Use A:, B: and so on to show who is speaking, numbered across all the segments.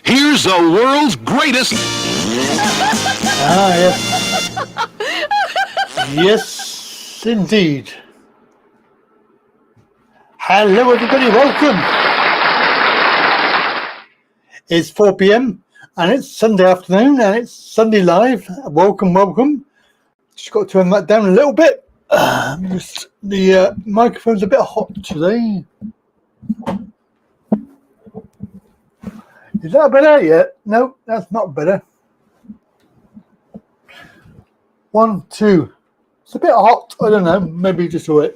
A: Here's the world's greatest.
B: Yes. Yes, indeed. Hello, everybody. Welcome. It's 4 p.m. and it's Sunday afternoon and it's Sunday Live. Welcome, welcome. Just got to turn that down a little bit. The microphone's a bit hot today. Is that better yet? No, that's not better. 1, 2. It's a bit hot. I don't know. Maybe just a bit.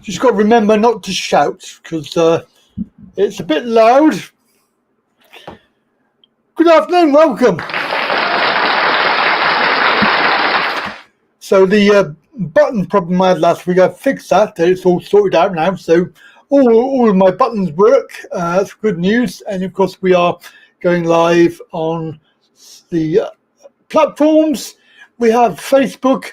B: Just got to remember not to shout because it's a bit loud. Good afternoon. Welcome. So the button problem I had last week, I fixed that. It's all sorted out now. So all of my buttons work. That's good news. And of course, we are going live on the platforms. We have Facebook,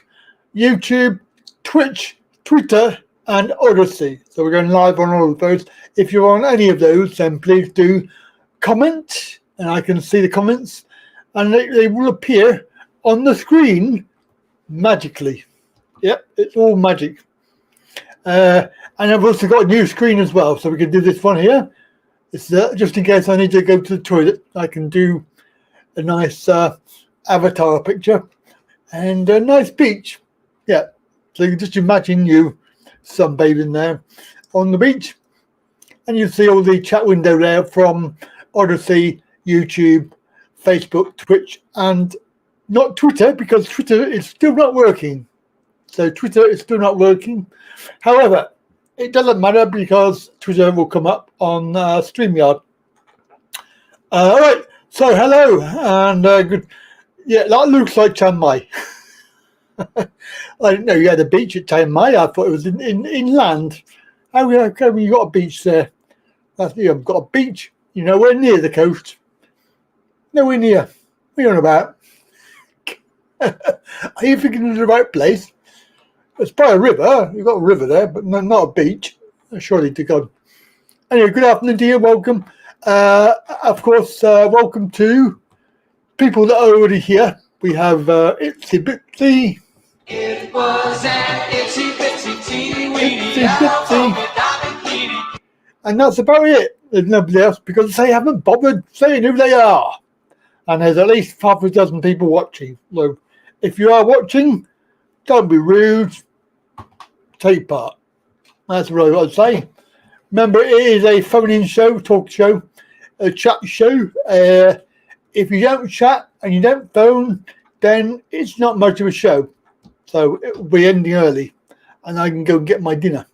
B: YouTube, Twitch, Twitter, and Odyssey. So we're going live on all of those. If you're on any of those, then please do comment, and I can see the comments, and they will appear on the screen magically. Yep, it's all magic. And I've also got a new screen as well, so we can do this one here. It's just in case I need to go to the toilet, I can do a nice avatar picture and a nice beach. Yeah, so you can just imagine you sunbathing there on the beach, and you see all the chat window there from Odyssey, YouTube, Facebook, Twitch, and not Twitter, because Twitter is still not working. So Twitter is still not working. However, it doesn't matter because Twitter will come up on Streamyard. All right, so hello and good. Yeah, that looks like Chiang Mai. I didn't know you had a beach at Chiang Mai. I thought it was inland. How come you got a beach there? You haven't got a beach. You're nowhere near the coast. Nowhere near. What are you on about? Are you thinking of the right place? It's by a river. You've got a river there, but not a beach. Surely to God. Anyway, good afternoon to you. Welcome. Of course, welcome to people that are already here. We have Itsy Bitsy.
C: It was an itsy bitsy teeny weeny apple bitsy.
B: And that's about it. There's nobody else because they haven't bothered saying who they are. And there's at least half a dozen people watching. So if you are watching, don't be rude. Take part. That's what I've got to say. Remember, it is a phone-in show, talk show, a chat show. If you don't chat and you don't phone, then it's not much of a show. So it will be ending early and I can go and get my dinner.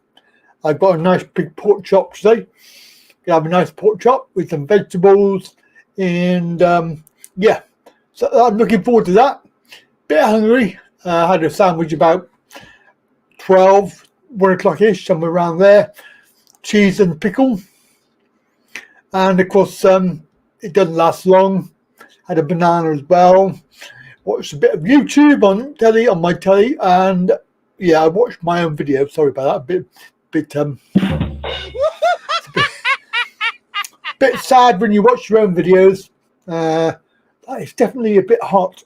B: I've got a nice big pork chop today. I have a nice pork chop with some vegetables and yeah. So I'm looking forward to that. Bit hungry. I had a sandwich about 12, 1 o'clock-ish, somewhere around there. Cheese and pickle. And of course, it doesn't last long. Had a banana as well. Watched a bit of YouTube on telly, on my telly, and yeah, I watched my own video. Sorry about that. It's a bit sad when you watch your own videos. It's definitely a bit hot.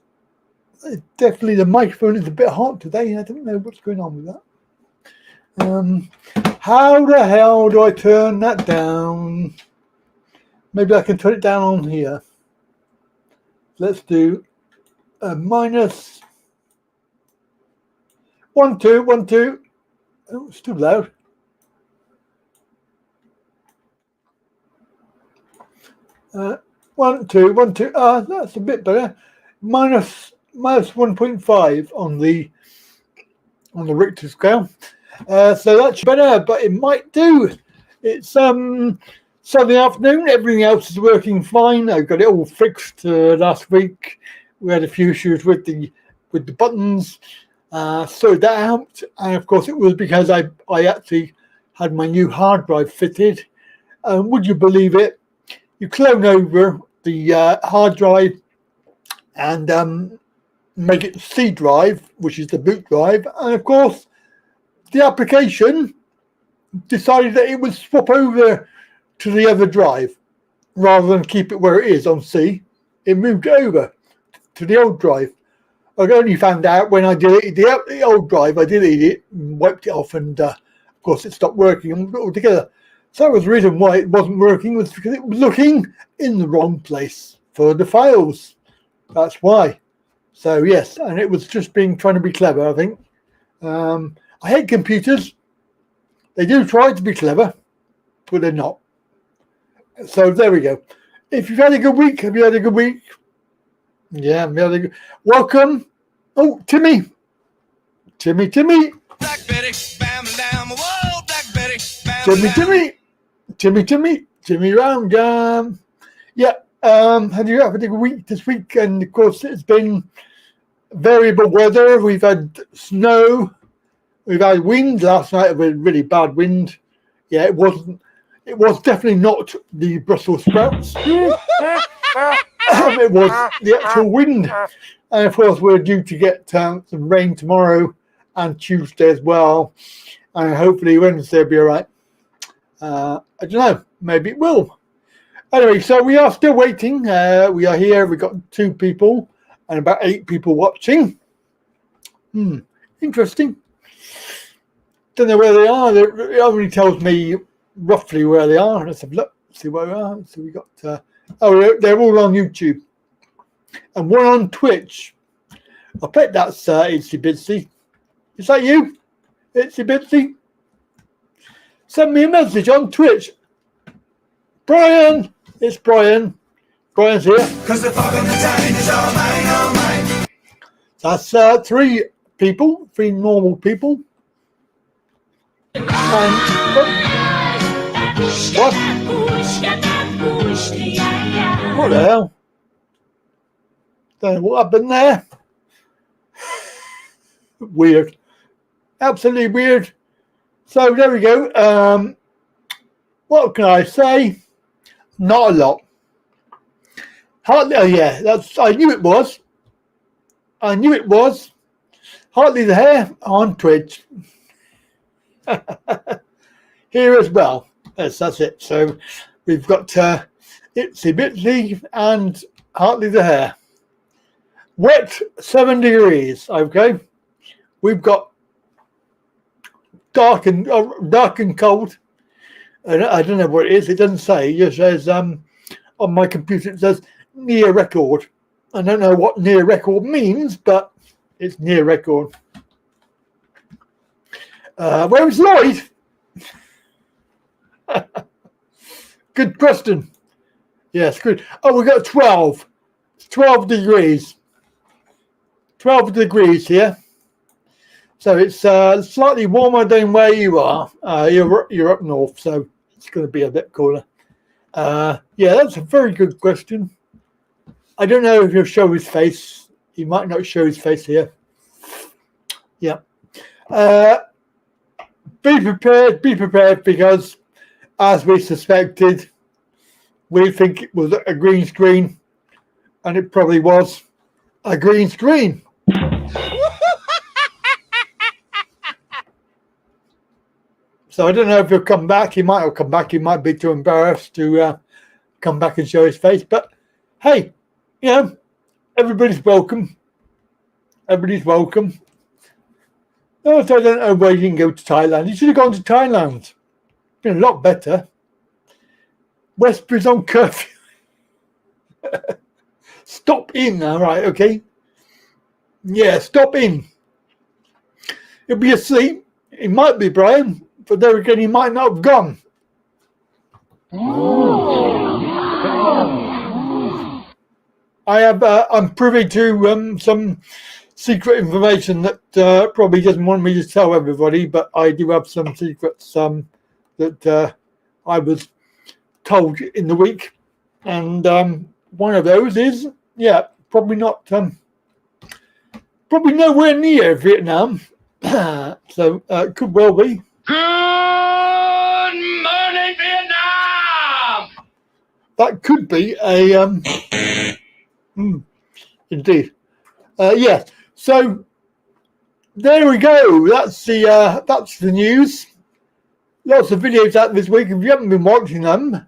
B: Definitely the microphone is a bit hot today. I don't know what's going on with that. How the hell do I turn that down? Maybe I can turn it down on here. Let's do a minus 1, 2, 1, 2. Oh, it's too loud. One, two, 1, 2. That's a bit better. Minus 1.5 on the Richter scale. So that's better, but it might do. It's Sunday afternoon. Everything else is working fine. I got it all fixed last week. We had a few issues with the buttons. Sorted that out, and of course it was because I actually had my new hard drive fitted. Would you believe it? You clone over the hard drive and make it C drive, which is the boot drive, and of course the application decided that it would swap over to the other drive. rather than keep it where it is on C, it moved it over to the old drive. I only found out when I deleted the old drive. I deleted it and wiped it off, and of course it stopped working altogether. So that was the reason why it wasn't working, was because it was looking in the wrong place for the files. That's why. So yes, and it was just trying to be clever, I think. I hate computers. They do try to be clever, but they're not. So there we go. If you've had a good week, have you had a good week? Yeah, we had a good... Welcome. Oh, Timmy. Timmy.
C: Black Betty, bam, bam, whoa, Black Betty, bam,
B: Timmy round. Yeah. Have you had a good week this week? And of course, it's been variable weather. We've had snow. We've had wind. Last night it was really bad wind. Yeah, it wasn't. It was definitely not the Brussels sprouts. It was the actual wind. And of course, we're due to get some rain tomorrow and Tuesday as well. And hopefully Wednesday will be all right. I don't know. Maybe it will. Anyway, so we are still waiting. We are here. We've got 2 people and about 8 people watching. Interesting. Don't know where they are. It only tells me roughly where they are. Let's have a look. See where we are. So we got. They're all on YouTube, and one on Twitch. I bet that's Itsy Bitsy. Is that you, Itsy Bitsy? Send me a message on Twitch. Brian, it's Brian. Brian's here.
C: Cause the fog on the time is all mine.
B: That's 3 people, 3 normal people. What? What the hell? Don't know what happened there. Weird. Absolutely weird. So there we go. What can I say? Not a lot. Hardly. Oh yeah, I knew it was. Hardly the hair on Twitch. Here as well. Yes, that's it. So we've got Itsy Bitsy and Hardly the hair. Wet 7 degrees. Okay. We've got dark and cold. I don't know what it is. It doesn't say. It just says on my computer it says near record. I don't know what near record means, but it's near record. Where is Lloyd? Good question. Yes, good. Oh, we got 12. It's 12 degrees. 12 degrees here. So it's slightly warmer than where you are. You're up north, so it's going to be a bit cooler. Yeah, that's a very good question. I don't know if he'll show his face. He might not show his face here. Yeah. Be prepared, because as we suspected, we think it was a green screen, and it probably was a green screen. So I don't know if he'll come back. He might not come back. He might be too embarrassed to come back and show his face. But hey, you know, everybody's welcome. Everybody's welcome. No, so I don't know where you can go to Thailand. You should have gone to Thailand. Been a lot better. Westbury's on curfew. Stop in, all right, okay? Yeah, stop in. He'll be asleep. He might be, Brian, but there again, he might not have gone. I'm privy to some secret information that probably doesn't want me to tell everybody, but I do have some secrets that I was told in the week, and one of those is, yeah, probably nowhere near Vietnam, so it could well be.
C: Good morning, Vietnam!
B: That could be a indeed. Yeah. So there we go. That's the news. Lots of videos out this week. If you haven't been watching them,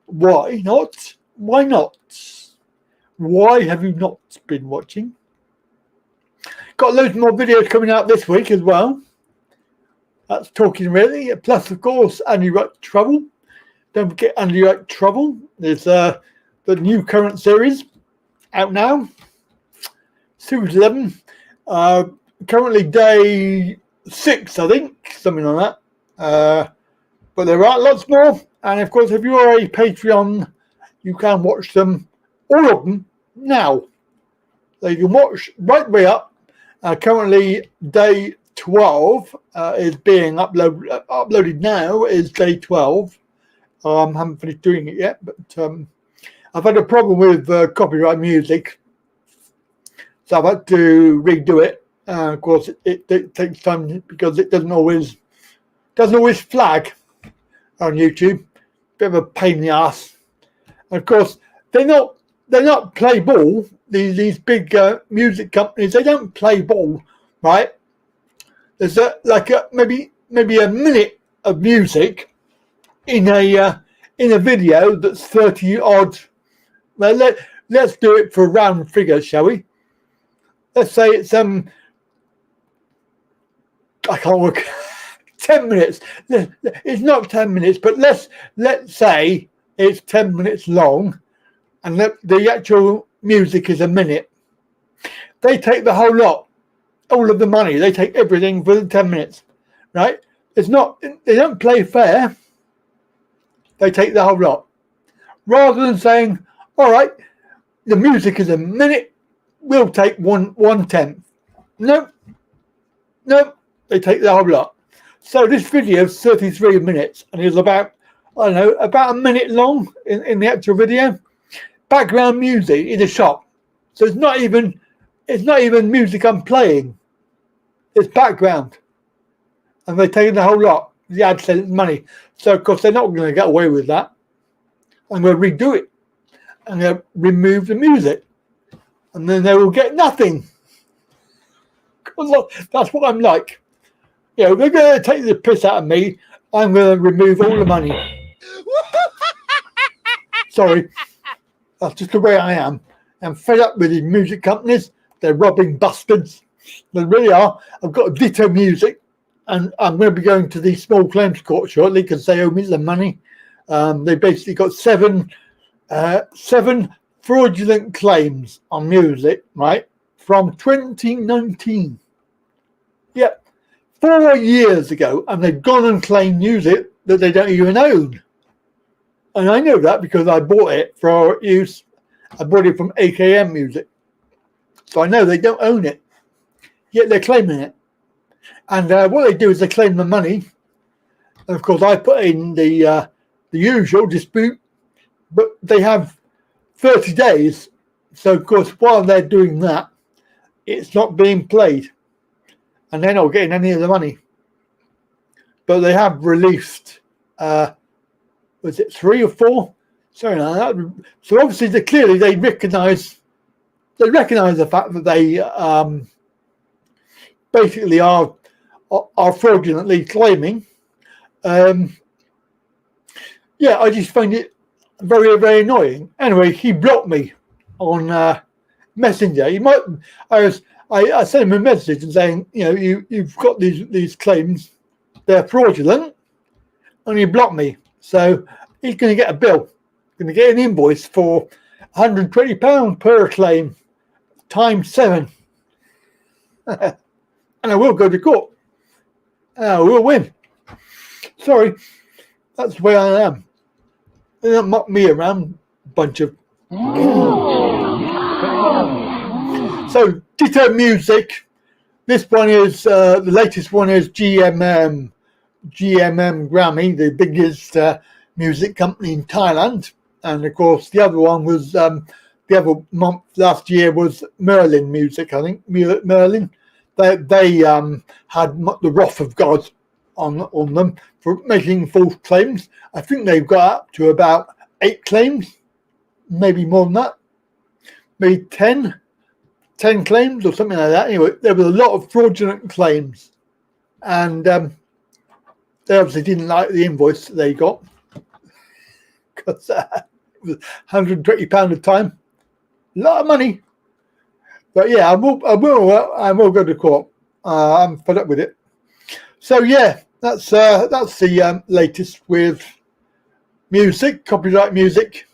B: Why not? Why not? Why have you not been watching? Got loads more videos coming out this week as well. That's talking really. Plus, of course, Andy Wright Trouble. Don't forget Andy Wright Trouble. There's the new current series out now. Series 11. Currently day 6, I think. Something like that. But there are lots more. And of course, if you are a Patreon, you can watch them, all of them, now. So you can watch right the way up. Currently, day 12 is being uploaded now, is day 12. Haven't finished doing it yet, but I've had a problem with copyright music. So I've had to redo it. Of course, it takes time because it doesn't always flag on YouTube. Bit of a pain in the ass. And of course, they're not play ball. These big music companies, they don't play ball, right? There's maybe a minute of music in a video that's 30 odd. Well, let's do it for round figures, shall we? Let's say it's I can't work. 10 minutes. It's not 10 minutes, but let's say it's 10 minutes long, and the actual music is a minute. They take the whole lot, all of the money. They take everything for the 10 minutes, right? They don't play fair. They take the whole lot, rather than saying, all right, the music is a minute, we'll take 1/10. No, they take the whole lot. So this video is 33 minutes and is about, I don't know, about a minute long in the actual video. Background music in a shop. So it's not even music I'm playing. It's background. And they're taking the whole lot. The ad said it's money. So of course they're not going to get away with that. I'm going to redo it. I'm going to remove the music. And then they will get nothing. That's what I'm like. You know, they're going to take the piss out of me. I'm going to remove all the money. Sorry. That's just the way I am. I'm fed up with these music companies. They're robbing bastards. They really are. I've got Ditto Music, and I'm going to be going to the small claims court shortly because they owe me the money. They basically got seven fraudulent claims on music, right, from 2019. Yep. 4 years ago, and they've gone and claimed music that they don't even own. And I know that because I bought it for use. I bought it from AKM Music. So I know they don't own it. Yet they're claiming it. And what they do is they claim the money. And of course, I put in the usual dispute, but they have 30 days. So of course, while they're doing that, it's not being played. And they're not getting any of the money. But they have released, was it 3 or 4? Sorry, like that. So obviously, they recognise the fact that they basically are fraudulently claiming. Yeah, I just find it very, very annoying. Anyway, he blocked me on Messenger. I sent him a message and saying, you know, you've got these claims, they're fraudulent, and he blocked me. So he's going to get a bill, going to get an invoice for £120 per claim, times 7. And I will go to court. And I will win. Sorry, that's the way I am. They don't mock me around, bunch of... So, Ditto Music. This one is, the latest one is GMM Grammy, the biggest music company in Thailand. And of course, the other one was, the other month last year was Merlin Music, I think. Merlin. They had the wrath of God on them for making false claims. I think they've got up to about 8 claims, maybe more than that, maybe 10 claims or something like that. Anyway, there was a lot of fraudulent claims, and they obviously didn't like the invoice that they got because it was £120 a time. A lot of money. But yeah, I will go to court. I'm fed up with it. So yeah, that's the latest with music, copyright music.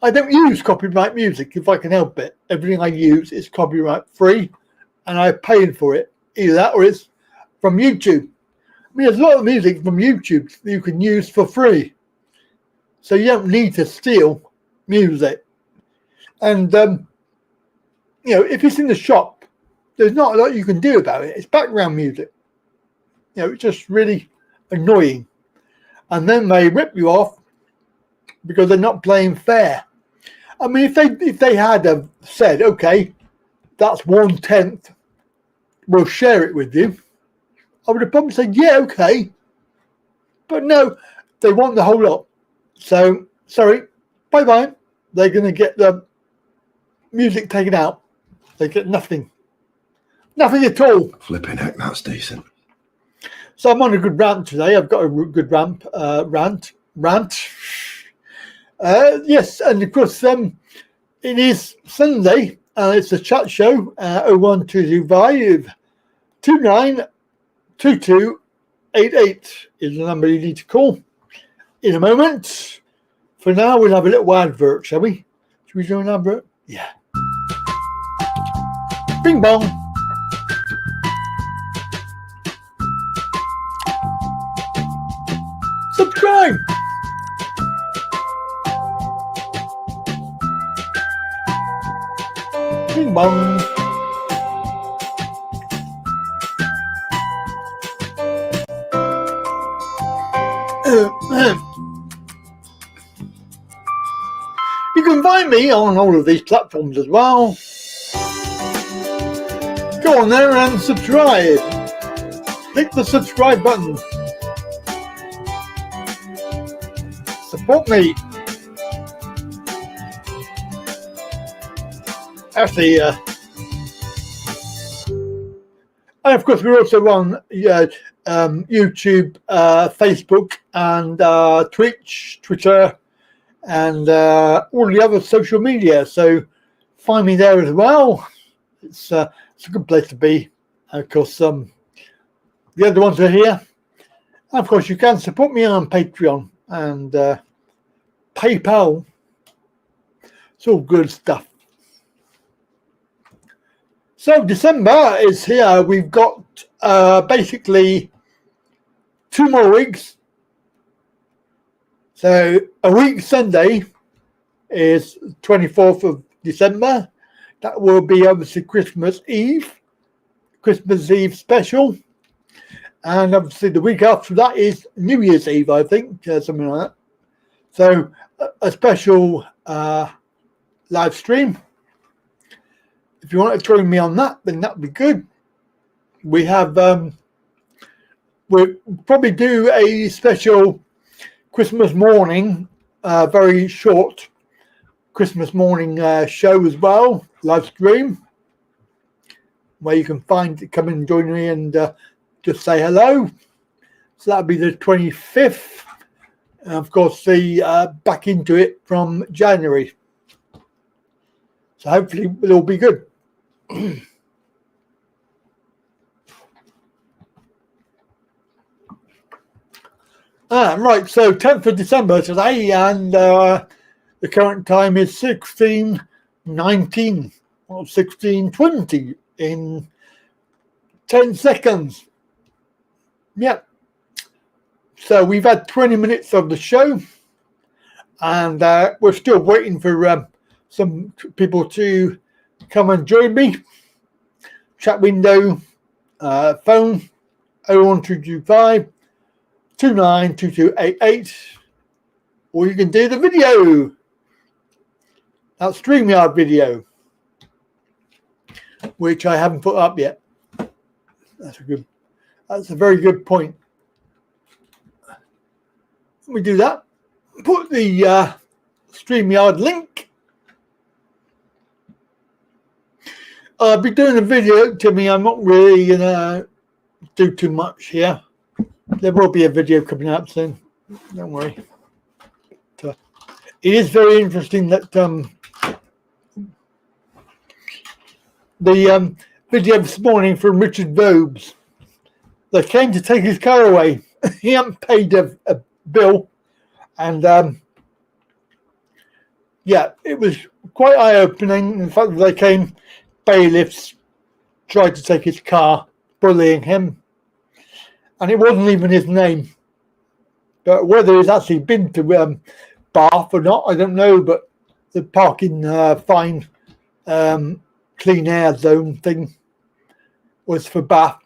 B: I don't use copyright music if I can help it. Everything I use is copyright free, and I'm paying for it. Either that or it's from YouTube. I mean, there's a lot of music from YouTube that you can use for free. So you don't need to steal music. And, you know, if it's in the shop, there's not a lot you can do about it. It's background music. You know, it's just really annoying. And then they rip you off because they're not playing fair. I mean, if they had said, okay, that's 1/10, we'll share it with you, I would have probably said, yeah, okay. But no, they want the whole lot. So, sorry, bye-bye. They're going to get the music taken out. They get nothing. Nothing at all.
D: Flipping heck, that's decent.
B: So I'm on a good rant today. I've got a good rant. Yes, and of course, it is Sunday. It's a chat show. 01225 292288 is the number you need to call in a moment. For now, we'll have a little advert, shall we? Should we do an advert? Yeah. Bing bong. Subscribe. Bing bong. You can find me on all of these platforms as well. Go on there and subscribe. Click the subscribe button. Support me. Actually, and of course we're also on YouTube, Facebook, and Twitch, Twitter, and all the other social media. So find me there as well. It's a good place to be. And of course, the other ones are here. And of course, you can support me on Patreon and PayPal. It's all good stuff. So December is here. We've got basically 2 more weeks. So a week Sunday is 24th of December. That will be obviously Christmas Eve special. And obviously the week after that is New Year's Eve, I think, something like that. So a special live stream. If you want to join me on that, then that would be good. We have, we'll probably do a special Christmas morning, very short Christmas morning show as well, live stream, where you can come and join me and just say hello. So that'll be the 25th. And of course, the back into it from January. So hopefully it'll all be good. Right, so 10th of December today, and the current time is 16:19 or 16:20 in 10 seconds. Yep. So we've had 20 minutes of the show, and we're still waiting for some people to come and join me. Chat window, phone 01225 292288, or you can do the video. That Streamyard video, which I haven't put up yet. That's a very good point. Let me do that. Put the Streamyard link. I'll be doing a video, Timmy. I'm not really gonna do too much here. There will be a video coming out soon. Don't worry. it is very interesting that the video this morning from Richard Vobes, they came to take his car away. He hadn't paid a bill, and yeah, it was quite eye-opening. In fact, they came, bailiffs tried to take his car, bullying him, and it wasn't even his name. But whether he's actually been to Bath or not, I don't know. But the parking fine clean air zone thing was for Bath.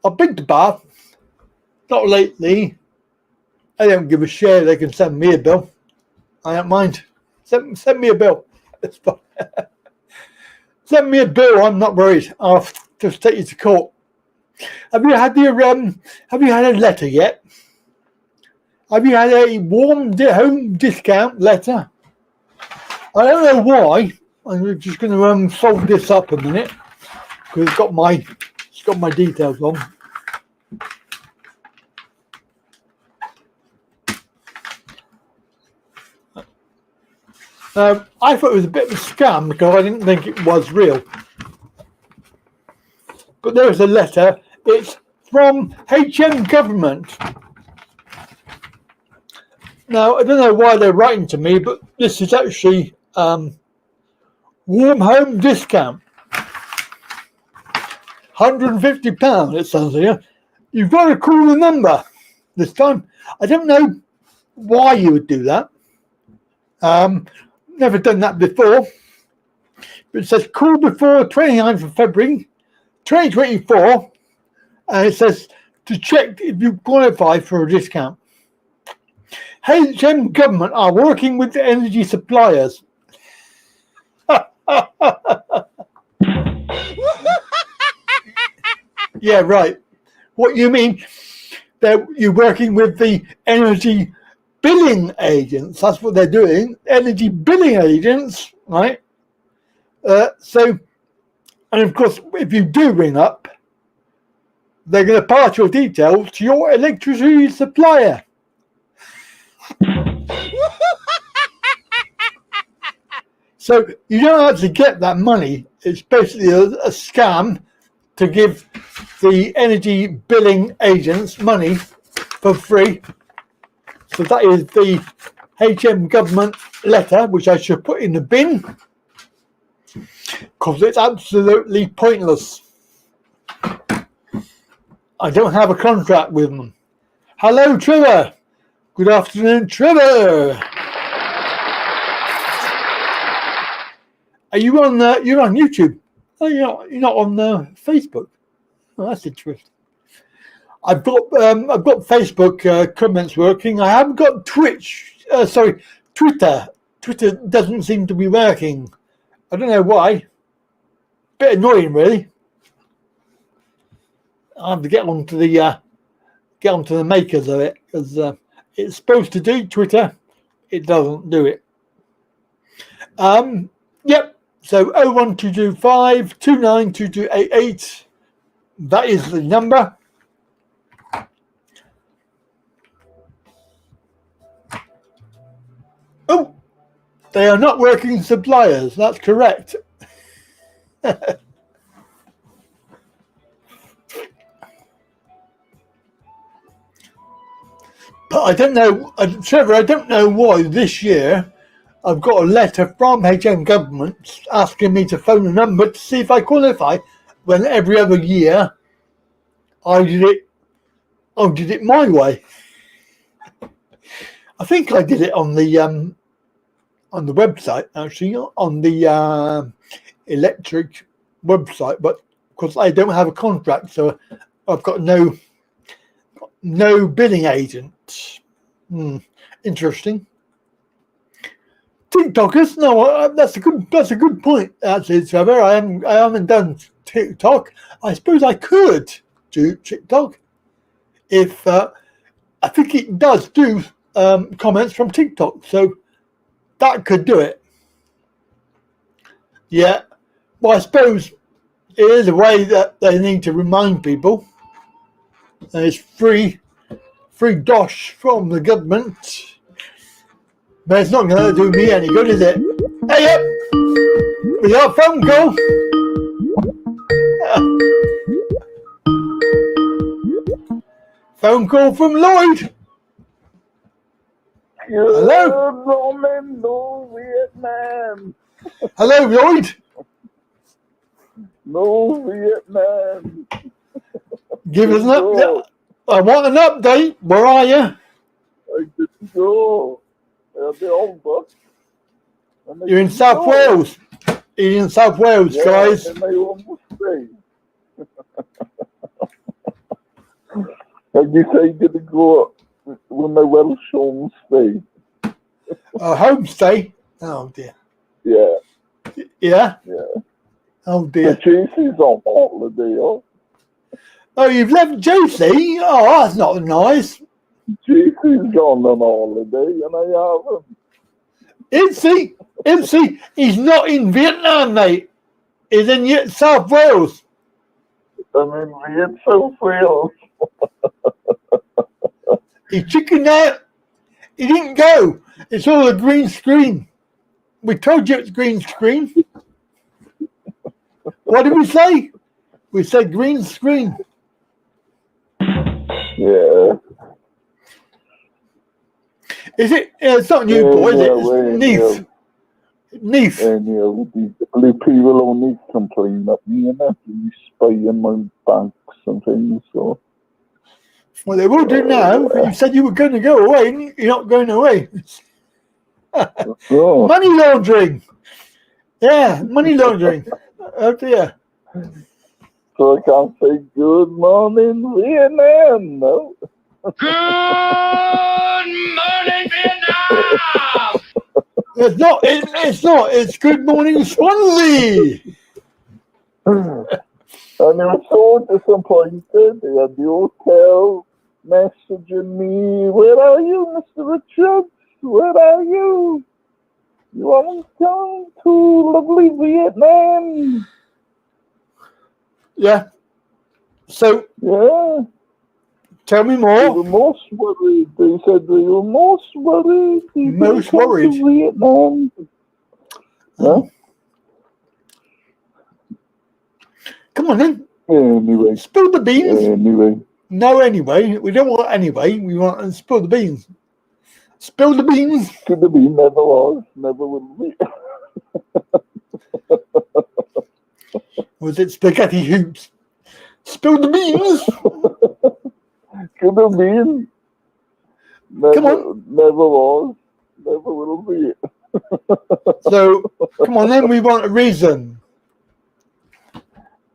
B: I've been to Bath, not lately. I don't give a shit. They can send me a bill. I don't mind. Send me a bill. It's fine. Send me a bill. I'm not worried. I'll just take you to court. Have you had your Have you had a letter yet? Have you had a warm home discount letter? I don't know why. I'm just going to fold this up a minute because it's got my details on. I thought it was a bit of a scam because I didn't think it was real. But there's a letter. It's from HM government. Now, I don't know why they're writing to me, but this is actually warm home discount. £150 it says here. You've got to call the number this time. I don't know why you would do that. Never done that before. But it says call before 29th of February 2024. And it says to check if you qualify for a discount. HM government are working with the energy suppliers. Yeah, right. What you mean? You're working with the energy billing agents. That's what they're doing. Energy billing agents, right? So, and of course, if you do ring up, they're going to pass your details to your electricity supplier. So you don't actually get that money. It's basically a scam to give the energy billing agents money for free. So that is the HM government letter, which I should put in the bin because it's absolutely pointless. I don't have a contract with them. Hello, Trevor. Good afternoon, Trevor. Are you on? You're on YouTube. Oh, you're not on Facebook. Oh, that's interesting. I've got Facebook comments working. I haven't got Twitch. Twitter. Twitter doesn't seem to be working. I don't know why. Bit annoying, really. I have to get onto the makers of it because it's supposed to do Twitter. It doesn't do it. Yep. So 01225 292288. That is the number. Oh, they are not working suppliers. That's correct. But I don't know, Trevor, I don't know why this year I've got a letter from HM government asking me to phone a number to see if I qualify when every other year I did it my way. I think I did it on the website, actually, on the electric website, but because I don't have a contract, so I've got no billing agent. Interesting. TikTokers? No, that's a good point. Actually, Trevor, I haven't done TikTok. I suppose I could do TikTok if I think it does do comments from TikTok, so that could do it. Yeah. Well, I suppose it is a way that they need to remind people. And it's free dosh from the government. But it's not going to do me any good, is it? Hey, yep. We got a phone call. Phone call from Lloyd. Hello.
D: Morning, no Vietnam.
B: Hello, Lloyd.
D: No Vietnam.
B: Give us an update. I want an update. Where are you?
D: I didn't go. The old book.
B: You're in South Wales. You're in South Wales,
D: Yeah,
B: guys.
D: and they almost say. And you decided to go when the Welsh home stay.
B: Homestay. Oh dear.
D: Yeah.
B: Yeah.
D: Yeah.
B: Oh
D: The
B: dear.
D: Casey's on holiday, oh.
B: Oh, you've left JC? Oh, that's not nice.
D: Casey's gone on holiday and I haven't.
B: Is he? Is he? He's not in Vietnam, mate. He's in South Wales.
D: I'm in South Wales.
B: He chickened out. He didn't go. It's all a green screen. We told you it's green screen. What did we say? We said green screen.
D: Yeah.
B: Is it? It's not new, boy, is it? It's Neath. Neath.
D: And the blue people only complain at me and that we spy on my banks and things, so.
B: Well, they will do now. You said you were going to go away, and you're not going away.
D: Oh.
B: Money laundering. Yeah, money laundering. Oh dear.
D: So I can't say good morning Vietnam, no?
A: Good morning, Vietnam!
B: It's not. It's not. It's good morning, Swansea.
D: And I was so disappointed. They had the hotel messaging me, where are you, Mr. Richards? Where are you? You haven't come to lovely Vietnam.
B: Yeah. So,
D: Yeah.
B: tell me
D: They were
B: more.
D: most worried. They said they were most worried. You
B: Most
D: didn't come
B: worried?
D: to Vietnam. Huh?
B: Come on then.
D: Anyway.
B: Spill the beans.
D: Anyway.
B: No, anyway. We don't want anyway. We want to spill the beans. Spill the beans.
D: Could have been, never was, never will be.
B: Was it spaghetti hoops? Spill the beans.
D: Could have been. Never,
B: Come on.
D: Never was, never will be.
B: So, come on then. We want a reason.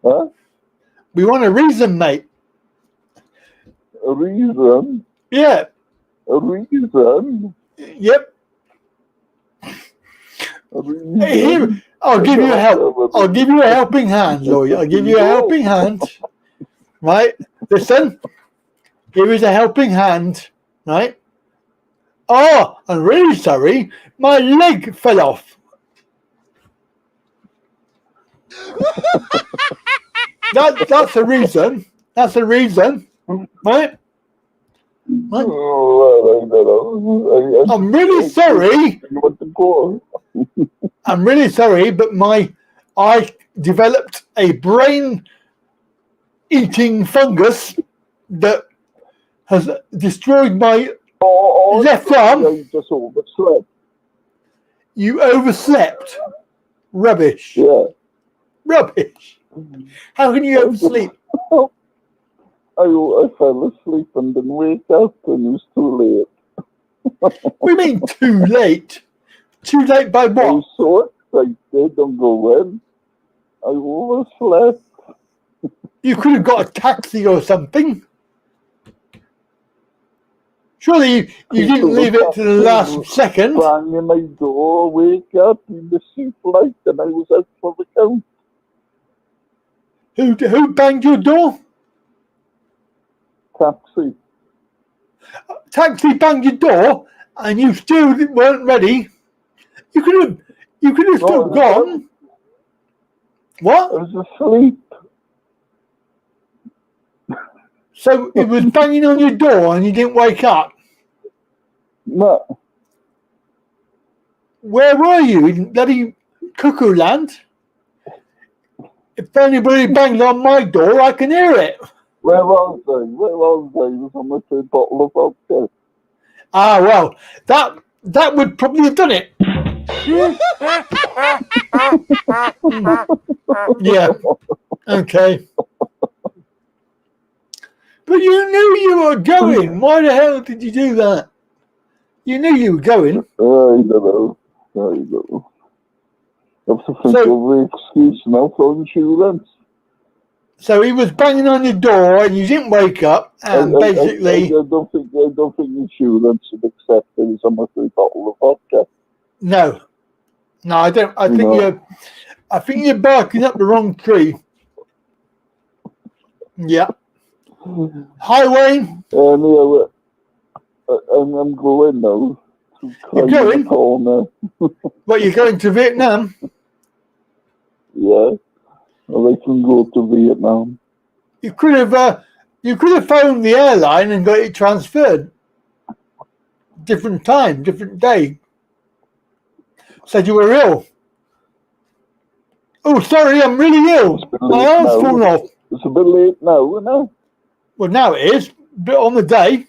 D: Huh?
B: We want a reason, mate.
D: A reason?
B: Yeah.
D: A reason?
B: Yep.
D: A reason?
B: Hey, here, I'll give you a help. I'll give you a helping hand, Lloyd. I'll give you a helping hand. Right? Listen. Here is a helping hand. Right? Oh, I'm really sorry. My leg fell off. That's a reason. That's a reason. Right? Right?
D: Oh,
B: I'm really sorry. I'm really sorry, but I developed a brain-eating fungus that has destroyed my left arm.
D: You just overslept.
B: You overslept. Rubbish.
D: Yeah.
B: Rubbish. How can you oversleep?
D: I fell asleep and didn't wake up and it was too late.
B: What do you mean too late? Too late by
D: I
B: what?
D: was so excited and going. I overslept.
B: You could have got a taxi or something. Surely you didn't leave it to the last second.
D: Bang in my door, wake up in the sea flight, and I was out for the count.
B: Who banged your door?
D: Taxi.
B: Taxi banged your door, and you still weren't ready. You could have still gone. What?
D: I was asleep.
B: So it was banging on your door, and you didn't wake up.
D: No.
B: where were you? In bloody Cuckoo Land? If anybody banged on my door, I can hear it.
D: Where was they? Where was they? It was on the third bottle of vodka.
B: Ah, well, that would probably have done it. Yeah. Okay. But you knew you were going. Why the hell did you do that? You knew you were going.
D: I don't know. I have to think of the excuse now for insurance.
B: So he was banging on your door and you didn't wake up, and basically...
D: I don't think insurance would accept it as a third bottle of vodka.
B: No, I don't. I think you're barking up the wrong tree. Yeah. Hi, Wayne.
D: Anyway, I'm going now.
B: You're going? What, you're going to Vietnam?
D: Yeah. Well, I can go to Vietnam.
B: You could have phoned the airline and got it transferred. Different time, different day. Said you were ill. Oh, sorry, I'm really ill. My arm's fallen off.
D: It's a bit late now, isn't it?
B: Well, now it is. A bit on the day.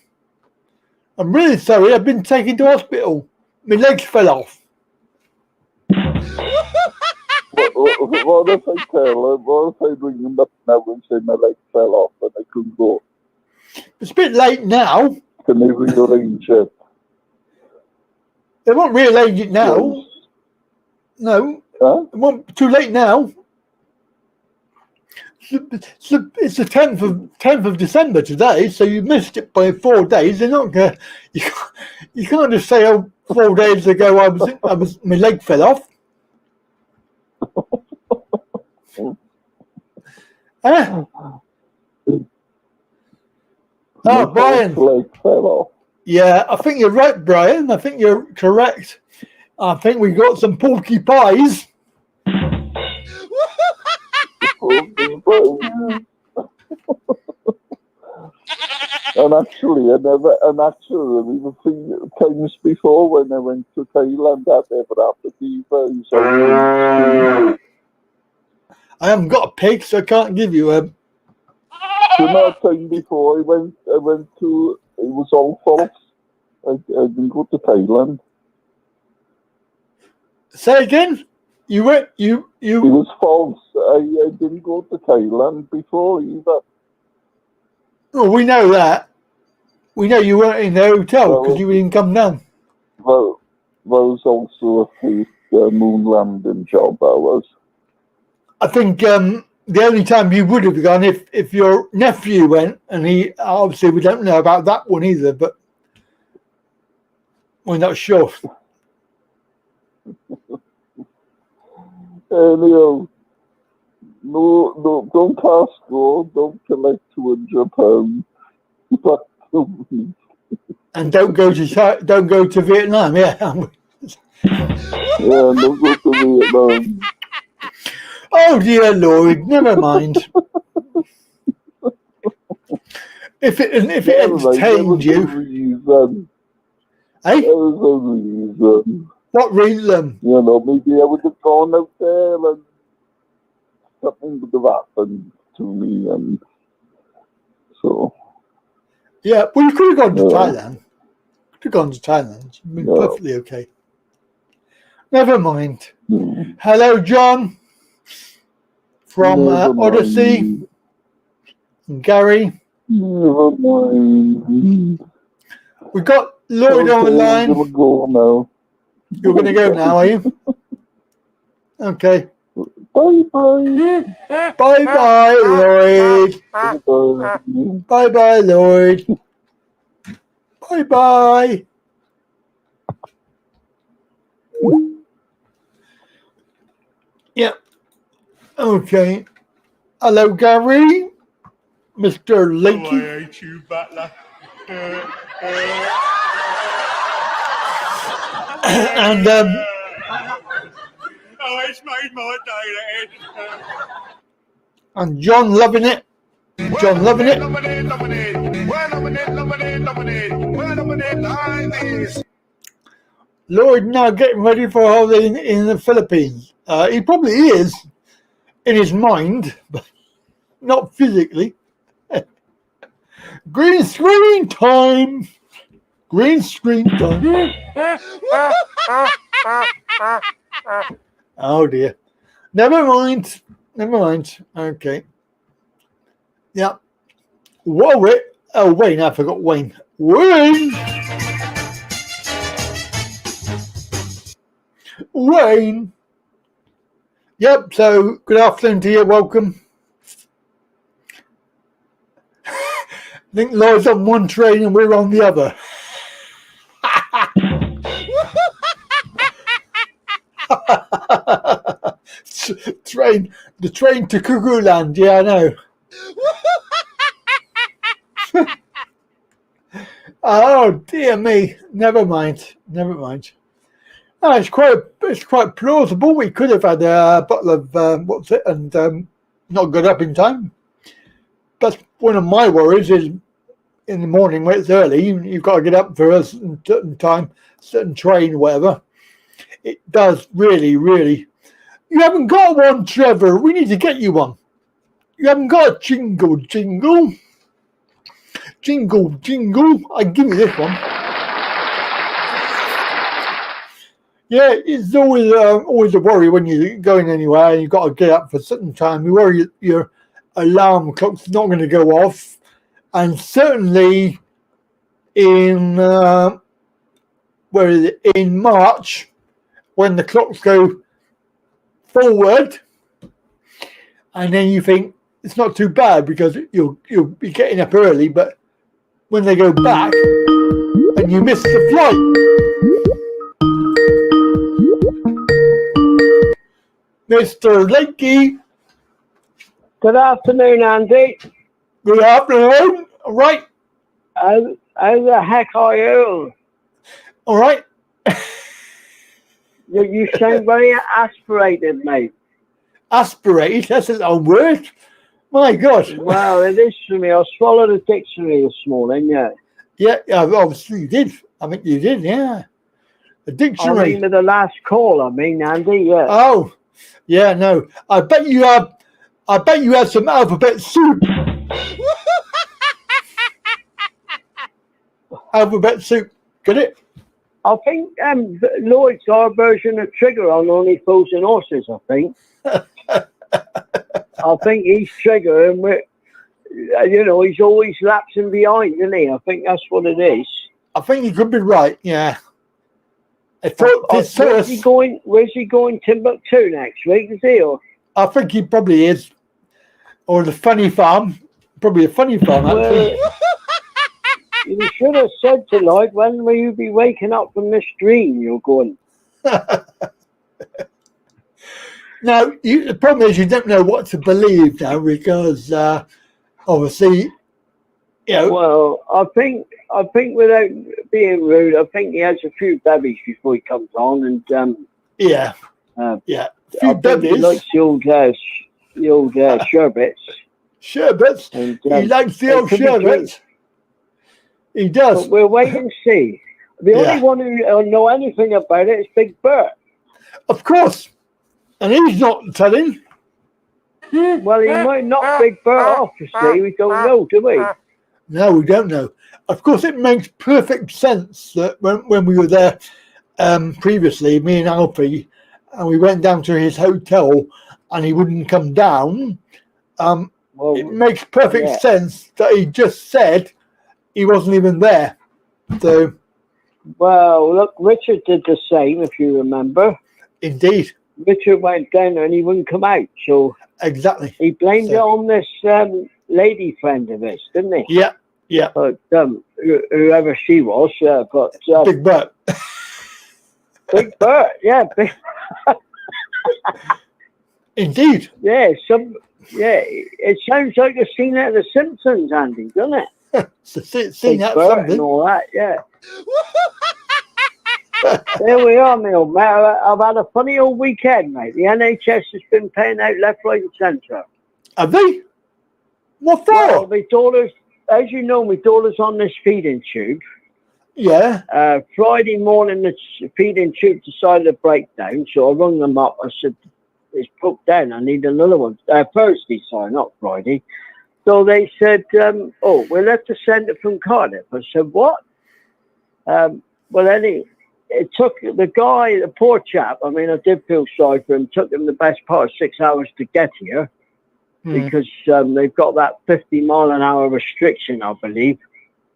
B: I'm really sorry. I've been taken to hospital. My legs fell off.
D: What if I tell her? What if I ring them up now and say my leg fell off and I couldn't go?
B: It's a bit late now.
D: Can they rearrange it?
B: They won't rearrange it now.
D: Yes.
B: No.
D: Huh?
B: It won't. Too late now. It's the 10th of December today, so you missed it by 4 days. They're not gonna. You can't just say, "Oh, 4 days ago my leg fell off." Huh? Oh, Brian.
D: Leg fell off.
B: Yeah, I think you're right, Brian. I think you're correct. I think we got some porky pies.
D: And actually, the times before when I went to Thailand, I never had the fever. So
B: I haven't got a pig, so I can't give you a.
D: The time before I went to, it was all false. I didn't go to Thailand.
B: Say again? You went, you.
D: It was false. I didn't go to Thailand before either.
B: Oh, we know that. We know you weren't in the hotel because you didn't come down.
D: Well, there was also a fake moon landing job. I was.
B: I think the only time you would have gone if your nephew went, and he obviously we don't know about that one either, but we're not sure.
D: Anyhow, no, don't pass go. Don't collect £200.
B: And don't go to Vietnam. Yeah.
D: Yeah, don't go to Vietnam.
B: Oh dear Lord, never mind. If it entertained you, eh?
D: There was a reason.
B: What reason?
D: You know, maybe I would have gone out there and something would have happened to me, and so.
B: Yeah, well, you could have gone to Thailand. Could have gone to Thailand. You'd been perfectly okay. Never mind. Hello, John. From Odyssey. And Gary.
D: Never mind.
B: We got Lloyd on the line.
D: I'm go now.
B: You're going to go now, are you? Okay.
D: Bye-bye.
B: Bye-bye, Lloyd.
D: Bye-bye.
B: Bye-bye, Lloyd. Bye-bye. Yeah. Okay. Hello, Gary. Mr. Lakey.
A: Oh, I hate you, Butler.
B: And
A: oh, it's made my day, that is.
B: And John loving it. John loving it. Lloyd now getting ready for a holiday in the Philippines. He probably is in his mind, but not physically. Green screen time. Green screen time. Oh dear. Never mind. Never mind. Okay. Yeah. Warwick. Oh, Wayne. I forgot Wayne. Wayne. Wayne. Yep. So good afternoon to you. Welcome. I think Lloyd's on one train and we're on the other. The train to Cuckoo Land. Yeah, I know. Oh dear me. Never mind. Never mind. Oh, it's quite plausible. We could have had a bottle of what's it and not got up in time. That's one of my worries is in the morning when it's early, you've got to get up for a certain time, certain train, whatever. It does really, really. You haven't got one, Trevor. We need to get you one. You haven't got a jingle. I give you this one. Yeah, it's always a worry when you're going anywhere and you've got to get up for a certain time. You worry your alarm clock's not going to go off, and certainly in in March when the clocks go forward, and then you think it's not too bad because you'll be getting up early, but when they go back and you miss the flight. Mr. Lakey.
E: Good afternoon, Andy.
B: Good afternoon. All right.
E: How the heck are you?
B: All right.
E: You sound very aspirated, mate.
B: Aspirated? That's an old word. My God.
E: Well, it is for me. I swallowed a dictionary this morning, yeah.
B: Yeah, obviously you did. I think you did, yeah. A dictionary.
E: I mean, with the last call, Andy, yeah.
B: Oh, yeah, no. I bet you had some alphabet soup. Alphabet soup. Get it?
E: I think Lloyd's our version of Trigger on Only Fools and Horses, I think. I think he's Trigger and he's always lapsing behind, isn't he? I think that's what it is.
B: I think you could be right, yeah.
E: Where's he going Timbuktu next week, is he? Or?
B: I think he probably is. Or the funny farm. Probably a funny farm, actually.
E: You should have said to Lloyd, when will you be waking up from this dream you're going?
B: Now, the problem is you don't know what to believe now because obviously,
E: Well, I think without being rude, I think he has a few babies before he comes on, and
B: yeah, a few babies.
E: He likes the old sherbets.
B: Sherbets.
E: And,
B: he likes the old sherbets. He does.
E: But we'll wait and see. The only one who know anything about it is Big Bert.
B: Of course. And he's not telling.
E: Well, he might knock Big Bert off, you see. We don't know, do we?
B: No, we don't know. Of course, it makes perfect sense that when we were there previously, me and Alfie, and we went down to his hotel and he wouldn't come down, it makes perfect sense that he just said he wasn't even there. So,
E: well, look, Richard did the same, if you remember.
B: Indeed.
E: Richard went down there and he wouldn't come out, so
B: exactly.
E: He blamed it on this lady friend of his, didn't he?
B: Yeah, yeah.
E: But whoever she was, but
B: Big Bert.
E: Big Bert, yeah.
B: Indeed.
E: Yeah, it sounds like a scene out of The Simpsons, Andy, doesn't it?
B: Seen that something
E: and all that, yeah. There we are, my old mate. I've had a funny old weekend, mate. The NHS has been paying out left, right, and centre.
B: Have they? What for?
E: Well, my daughter's, as you know, my daughter's on this feeding tube.
B: Yeah.
E: Friday morning, the feeding tube decided to break down, so I rung them up. I said, it's broke down. I need another one. Thursday, sorry, not Friday. So they said, we'll have to send it from Cardiff. I said, what? It took the guy, the poor chap, I mean, I did feel sorry for him, took him the best part of 6 hours to get here because they've got that 50-mile-an-hour restriction, I believe,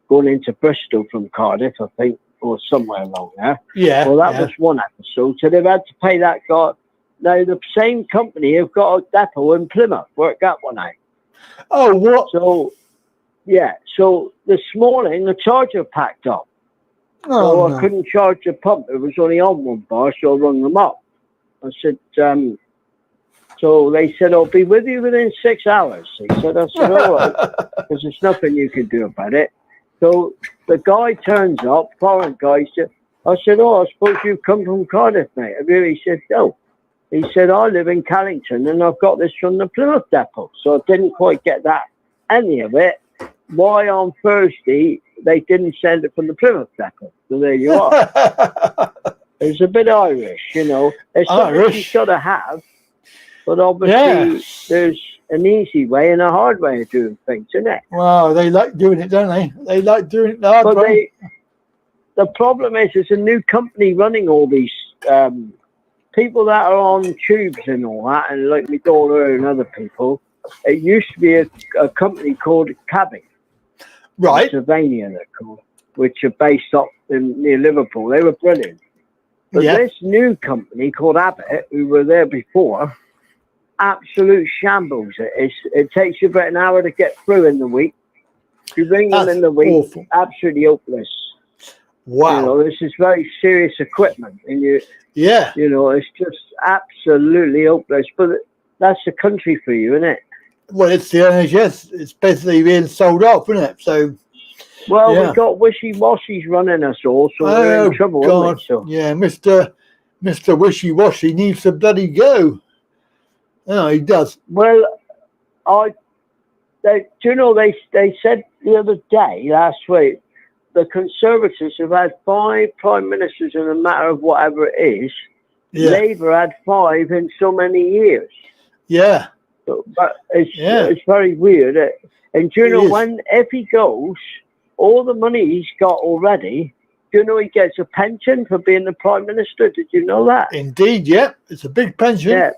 E: going into Bristol from Cardiff, I think, or somewhere along there.
B: Yeah.
E: Well, that was one episode. So they've had to pay that guy. Now, the same company have got a depot in Plymouth. Work that one out.
B: Oh, what?
E: So, yeah. So this morning, the charger packed up.
B: Oh,
E: So I couldn't charge the pump. It was only on one bar, so I rung them up. I said, so they said, I'll be with you within 6 hours. He said, I said, all right, because there's nothing you can do about it. So the guy turns up, foreign guy, said, I said, I suppose you've come from Cardiff, mate. Have you? He said, no. He said, I live in Callington and I've got this from the Plymouth depot. So I didn't quite get that, any of it. Why on Thursday they didn't send it from the Plymouth depot? So there you are. It's a bit Irish, you know. It's something you got to have, but obviously there's an easy way and a hard way of doing things, isn't it?
B: Wow, they like doing it, don't they? They like doing it the hard way.
E: The problem is there's a new company running all these people that are on tubes and all that, and like my daughter and other people. It used to be a company called Cabby.
B: Right.
E: Pennsylvania, they're called, which are based up near Liverpool. They were brilliant. But this new company called Abbott, who were there before, absolute shambles. It takes you about an hour to get through in the week. If you ring them in the week, absolutely hopeless.
B: Wow.
E: You know, this is very serious equipment. And you know, it's just absolutely hopeless. But that's the country for you, isn't it?
B: Well, it's the NHS. It's basically being sold off, isn't it? So,
E: well, we've got wishy-washies running us all, so we're in trouble, aren't we? So.
B: Yeah, Mr. Wishy-washy needs to bloody go. Oh, he does.
E: Well, do you know, they said the other day, last week, the Conservatives have had 5 Prime Ministers in a matter of whatever it is. Yeah. Labour had 5 in so many years.
B: Yeah.
E: But it's very weird. And do you know, if he goes, all the money he's got already, do you know he gets a pension for being the Prime Minister? Did you know that?
B: Indeed, yeah. It's a big pension.
E: Yeah.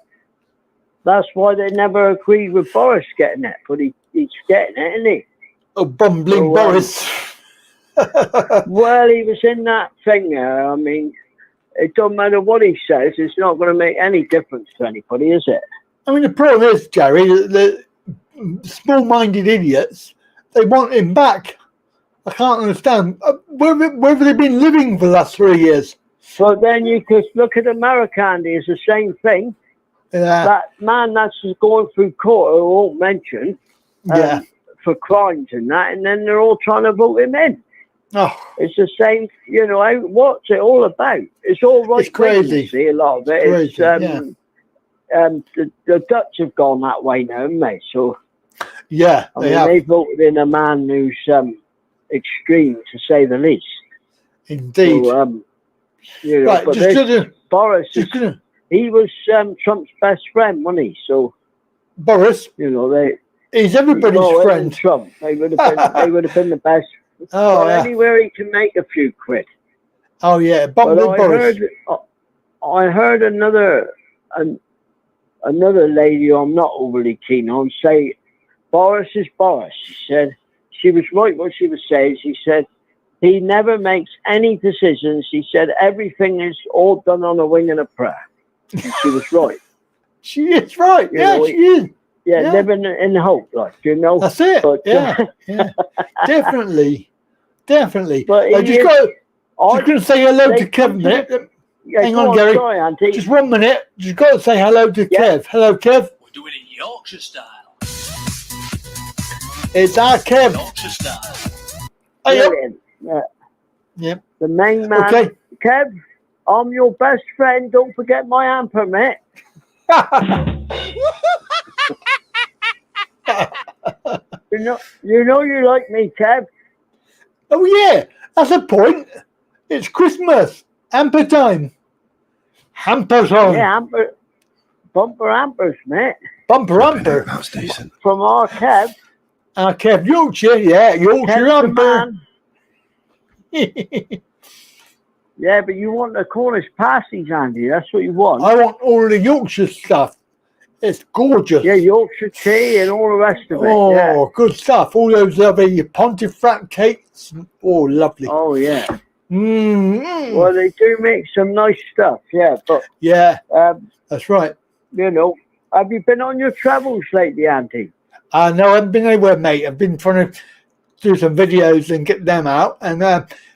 E: That's why they never agreed with Boris getting it, but he's getting it, isn't he?
B: Oh, bumbling Boris.
E: Well, he was in that thing there. I mean, it don't matter what he says. It's not going to make any difference to anybody, is it?
B: I mean, the problem is, Jerry, the small-minded idiots, they want him back. I can't understand. Where have they been living for the last 3 years?
E: So then you could look at America, Andy, it's the same thing.
B: Yeah.
E: That man that's going through court, I won't mention, for crimes and that, and then they're all trying to vote him in.
B: Oh.
E: It's the same, you know, what's it all about? It's all right.
B: It's crazy.
E: See, a lot of it.
B: It's crazy,
E: the Dutch have gone that way now, haven't they? So,
B: yeah,
E: they voted in a man who's extreme, to say the least.
B: Indeed.
E: So, you know,
B: right,
E: but Boris, he was Trump's best friend, wasn't he? So,
B: Boris,
E: you know,
B: he's everybody's friend.
E: Trump, they would have been the best.
B: Oh,
E: anywhere he can make a few quid.
B: Oh yeah, Boris.
E: I heard another lady who I'm not overly keen on say, Boris is Boris. She said, she was right what she was saying. She said, he never makes any decisions. She said, everything is all done on a wing and a prayer. And she was right.
B: She is right. She is.
E: Yeah, living in hope, like, you know.
B: That's it.
E: But,
B: Definitely.
E: But
B: just going to say hello to Kev a minute. Hang on, Gary.
E: Sorry, Auntie.
B: Just 1 minute. Just got to say hello to Kev. Hello, Kev.
F: We're doing it Yorkshire style.
B: It's our Kev.
F: Yorkshire style.
E: Brilliant.
B: Yep.
E: The main man.
B: Okay.
E: Kev, I'm your best friend. Don't forget my hand permit. You know you like me, Kev.
B: Oh yeah, That's a point. It's Christmas. Hamper time. Hampers on.
E: Yeah, bumper hampers, mate.
B: Bumper hamper.
G: That's decent.
E: From our Kev.
B: Kev Yorkshire, yeah, Yorkshire
E: Kev's the
B: hamper.
E: man. Yeah, but you want the Cornish pasties, Andy. That's what you want.
B: I want all the Yorkshire stuff. It's gorgeous.
E: Yeah, Yorkshire tea and all the rest of it.
B: Oh,
E: yeah.
B: good stuff. All those lovely Pontefract cakes. Oh, lovely.
E: Oh, yeah.
B: Mm.
E: Well, they do make some nice stuff, yeah. But
B: yeah, that's right.
E: You know, have you been on your travels lately, Andy?
B: No, I haven't been anywhere, mate. I've been trying to do some videos and get them out. And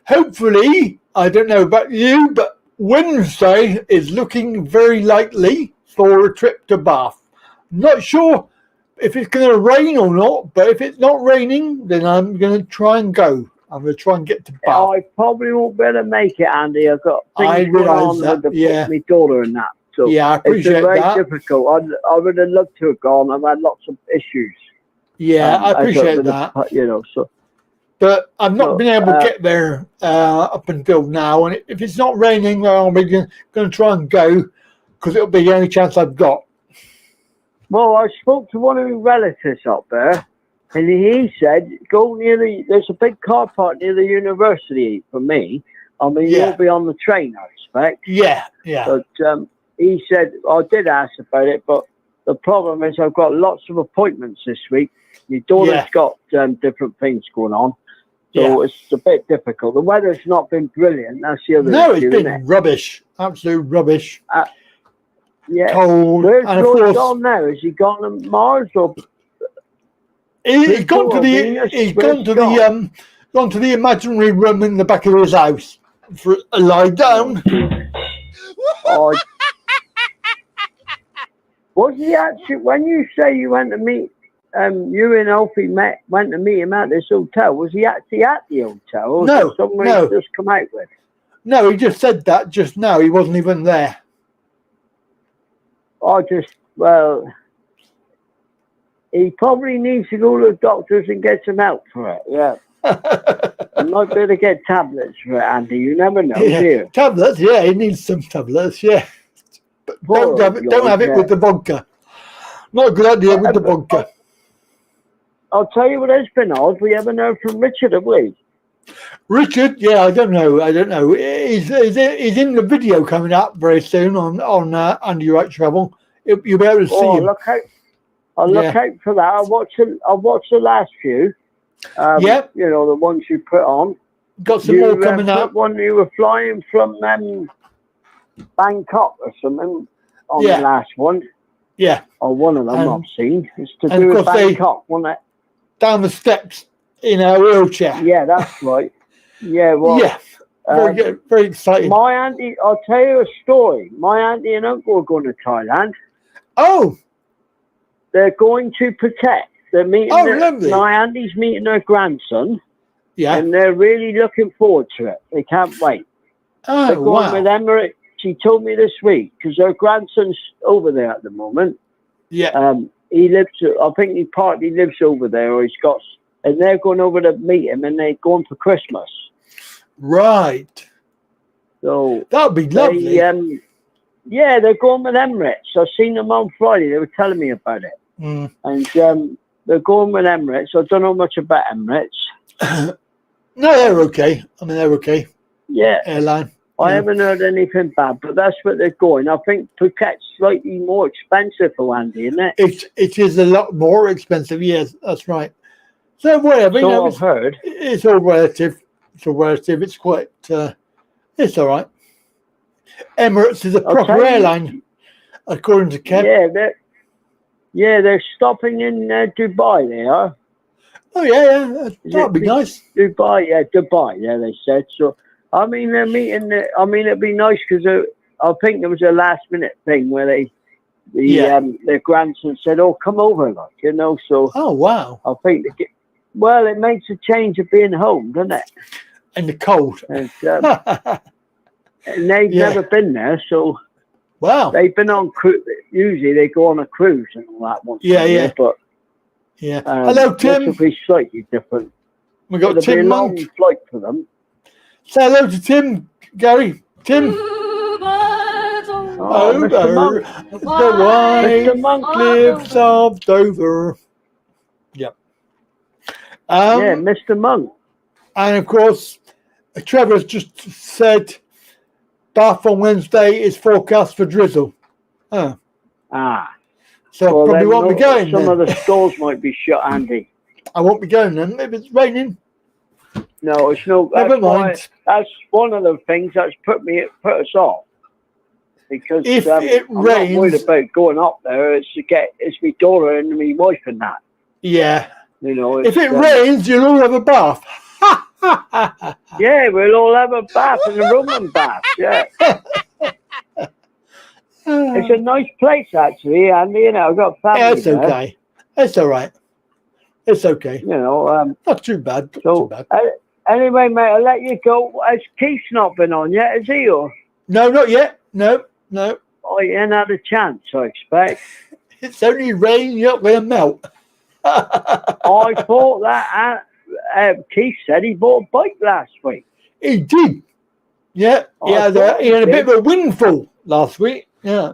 B: hopefully, I don't know about you, but Wednesday is looking very likely for a trip to Bath. Not sure if it's going to rain or not, but if it's not raining, then I'm going to try and go. I'm going to try and get to Bath.
E: I probably won't be able to make it, Andy. I've got
B: I
E: things going on
B: realise that,
E: with my daughter and that. So
B: yeah, I appreciate
E: it's very
B: that.
E: difficult. I would have loved to have gone. I've had lots of issues.
B: Yeah, I appreciate that.
E: You know, so.
B: But I've not been able to get there up until now. And if it's not raining, well, I'm going to try and go because it'll be the only chance I've got.
E: Well, I spoke to one of my relatives up there, and he said, go near there's a big car park near the university for me. I mean, you'll be on the train, I expect.
B: Yeah, yeah.
E: But he said, I did ask about it, but the problem is I've got lots of appointments this week. My daughter's got different things going on. So it's a bit difficult. The weather's not been brilliant. That's the other issue,
B: it's been rubbish. Absolute rubbish.
E: Yeah.
B: Cold.
E: Where's
B: and of
E: George
B: course,
E: gone now? Has he gone to Mars or?
B: He's gone to the imaginary room in the back of his house for a lie down.
E: Oh. Was he actually? When you say you went to meet, you and Alfie went to meet him at this hotel. Was he actually at the hotel? Or
B: No,
E: was it somewhere
B: no.
E: he just come out with?
B: No, he just said that just now. He wasn't even there.
E: He probably needs to go to the doctors and get some help for it. Yeah. I might better get tablets for it, Andy. You never know, do you?
B: Tablets, yeah, he needs some tablets, yeah. But don't have it with the vodka. Not a good idea with the vodka.
E: I'll tell you what has been odd. We haven't heard from Richard, have we?
B: Richard, yeah, I don't know. He's in the video coming up very soon on Andy Wright Travel. You'll be able to see him.
E: I'll look out for that. I'll watch the last few. You know, the ones you put on.
B: Got some more coming up.
E: One you were flying from Bangkok or something on the last one.
B: Yeah.
E: Or one of them I've seen. It's to do with Bangkok, wasn't it?
B: Down the steps in a wheelchair.
E: Yeah, that's right. Yeah, well.
B: Yeah. Very exciting.
E: My auntie, I'll tell you a story. My auntie and uncle are going to Thailand.
B: Oh.
E: They're going to protect. They're meeting.
B: Lovely.
E: My auntie's meeting her grandson.
B: Yeah.
E: And they're really looking forward to it. They can't wait.
B: Oh,
E: they're going with Emirates. She told me this week because her grandson's over there at the moment.
B: Yeah.
E: He lives. I think he partly lives over there, or he's got. And they're going over to meet him, and they're going for Christmas.
B: Right.
E: So
B: that'd be lovely.
E: Yeah, they're going with Emirates. I seen them on Friday. They were telling me about it.
B: Mm.
E: And they're going with Emirates. I don't know much about Emirates.
B: No, they're okay. I mean, they're okay.
E: Yeah.
B: Airline.
E: I haven't heard anything bad, but that's where they're going. I think Phuket's slightly more expensive for Andy, isn't it?
B: It is a lot more expensive. Yes, that's right. So whatever.
E: So I've heard.
B: It's all relative. It's quite. It's all right. Emirates is a proper airline, according to Kev.
E: Yeah, they're stopping in Dubai. They are.
B: Oh yeah. That'd be nice.
E: Dubai, yeah, they said so. I mean, they're meeting. I mean, it'd be nice because I think there was a last-minute thing where their grandson said, "Oh, come over," like, you know. So.
B: Oh wow.
E: I think it makes a change of being home, doesn't it?
B: And the cold.
E: And they've never been there, so.
B: Wow.
E: They've been on cruise. Usually they go on a cruise and all that once.
B: Yeah.
E: But
B: hello, Tim.
E: This will be slightly different.
B: We got
E: It'll
B: Tim
E: be a
B: Monk.
E: long flight for them.
B: Say hello to Tim, Gary. Tim.
E: Oh, Mr. Monk.
B: The white
E: Mr. Monk
B: cliffs of Dover. Yep.
E: Yeah, Mr. Monk.
B: And of course, Trevor's just said Bath on Wednesday is forecast for drizzle. Oh.
E: Ah.
B: So
E: Well,
B: probably
E: then
B: won't be going
E: some
B: then.
E: of the stores might be shut, Andy.
B: I won't be going then. Maybe it's raining.
E: No, it's no.
B: Never mind.
E: That's one of the things that's put us off. Because
B: If it
E: I'm not worried
B: rains,
E: about going up there. It's my daughter and my wife and that.
B: yeah.
E: You know.
B: If it rains, you'll all have a bath.
E: Yeah, we'll all have a bath and a Roman bath. Yeah. It's a nice place actually, Andy. You know, I've got family
B: Yeah, it's
E: there.
B: okay. It's all right. It's okay.
E: You know.
B: Not too bad. Not
E: So
B: too bad.
E: anyway, mate, I'll let you go. Has Keith's not been on yet? Is he? Or
B: No, not yet. No.
E: oh, he ain't had a chance, I expect.
B: It's only rain. You're not going to melt.
E: I thought that Keith said he bought a bike last week.
B: He did. Yeah. He had a bit of a windfall last week. Yeah.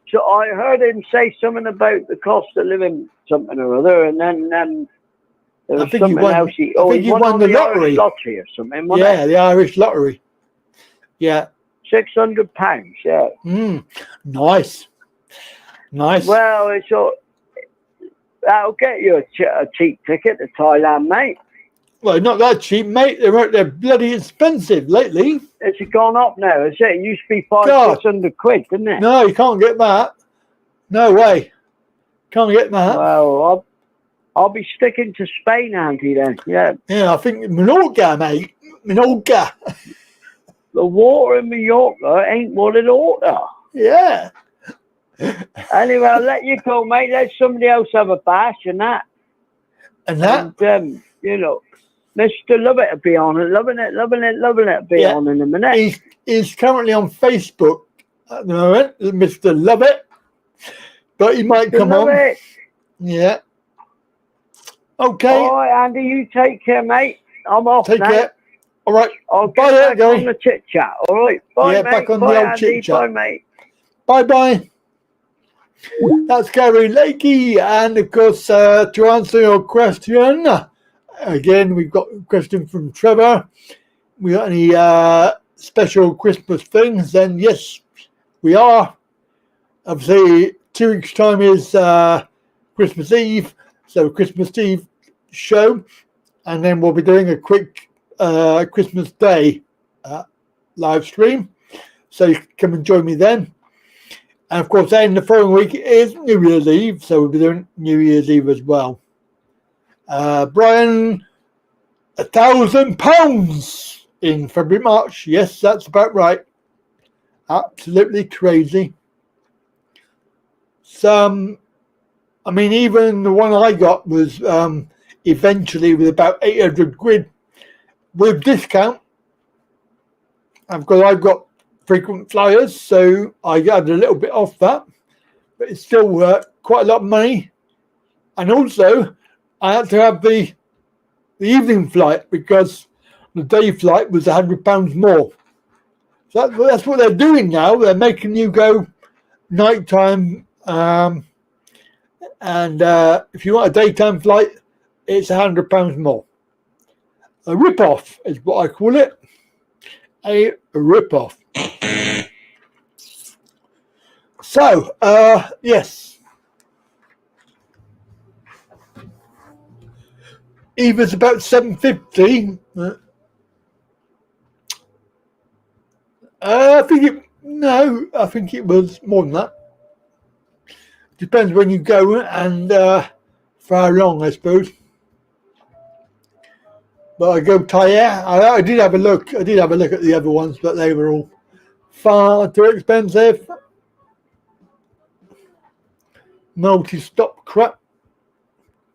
E: So I heard him say something about the cost of living, something or other, and then there was
B: I think
E: something else.
B: he won
E: on
B: the
E: Irish
B: lottery.
E: lottery or something.
B: Yeah, the Irish lottery. Yeah.
E: £600. Yeah.
B: Nice. Nice.
E: Well, that'll get you a cheap ticket to Thailand, mate.
B: Well, not that cheap, mate. They're bloody expensive lately.
E: It's gone up now, is it? It used to be
B: God.
E: 600 quid, didn't it?
B: No, you can't get that. No way. Can't get that.
E: Well, I'll be sticking to Spain, Andy, then. Yeah.
B: Yeah, I think Menorca, mate. Menorca.
E: The water in Mallorca ain't what it ought to.
B: Yeah.
E: Anyway, I'll let you go, mate. Let somebody else have a bash and that.
B: And that?
E: And, you know, Mr. Lovett will be on it. Loving it be on in a minute.
B: He's currently on Facebook at the moment, Mr. Lovett. But he might come on.
E: It.
B: Yeah. Okay.
E: All right, Andy, you take care, mate. I'm off
B: Take
E: now.
B: care. All right.
E: I'll
B: Bye
E: get back
B: Gary.
E: on the chit-chat. All right. Bye,
B: Yeah,
E: mate.
B: back on
E: Bye,
B: the old
E: Andy.
B: chit-chat.
E: Bye, mate.
B: Bye-bye. That's Gary Lakey. And, of course, to answer your question, again, we've got a question from Trevor. We got any special Christmas things? Then, yes, we are. Obviously, 2 weeks' time is Christmas Eve. So, Christmas Eve show. And then we'll be doing a quick Christmas Day live stream. So, you can come and join me then. And of course, then the following week is New Year's Eve, so we'll be doing New Year's Eve as well. Brian, £1,000 in February, March. Yes, that's about right. Absolutely crazy. Some, I mean, even the one I got was eventually with about 800 quid with discount. I've got frequent flyers, so I got a little bit off that, but it's still quite a lot of money. And also, I had to have the evening flight because the day flight was £100 more. So that's what they're doing now. They're making you go nighttime, and if you want a daytime flight, it's £100 more. A rip-off is what I call it. A rip-off. So, yes. Eva's about 750. I think it was more than that. Depends when you go and for how long, I suppose. But I go Thai. I did have a look. I did have a look at the other ones, but they were all far too expensive. Multi-stop crap.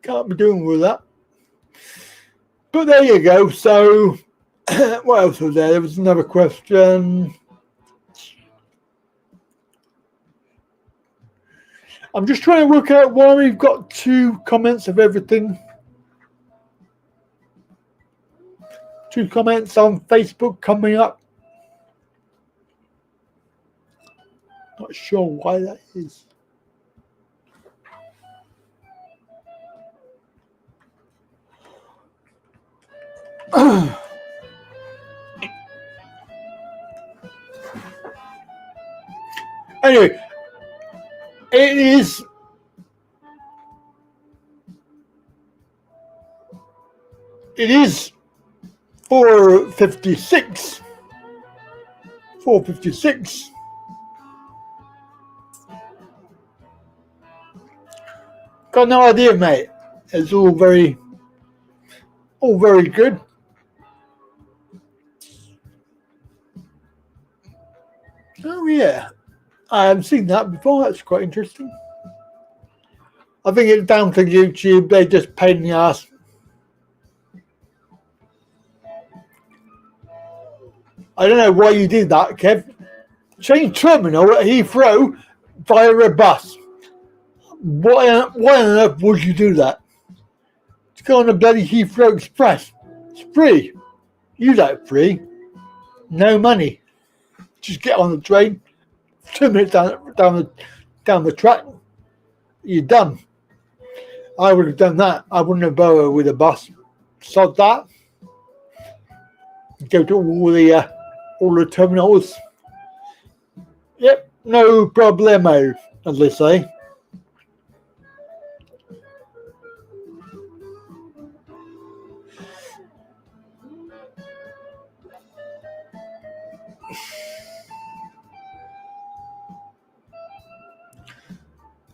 B: Can't be doing with that. But there you go. So, what else was there? There was another question. I'm just trying to work out why we've got 2 comments of everything. 2 comments on Facebook coming up. Not sure why that is. Anyway, it is 4:56. 4:56. Got no idea, mate. It's all very good. Oh yeah, I haven't seen that before. That's quite interesting. I think it's down to YouTube. They just pain in the ass. I don't know why you did that, Kev. Change terminal at Heathrow via a bus. Why on earth would you do that? To go on a bloody Heathrow Express. It's free. Use that free. No money. Just get on the train. 2 minutes down the track. You're done. I would have done that. I wouldn't have bothered with a bus. Sod that. Go to all the terminals. Yep, no problemo, as they say.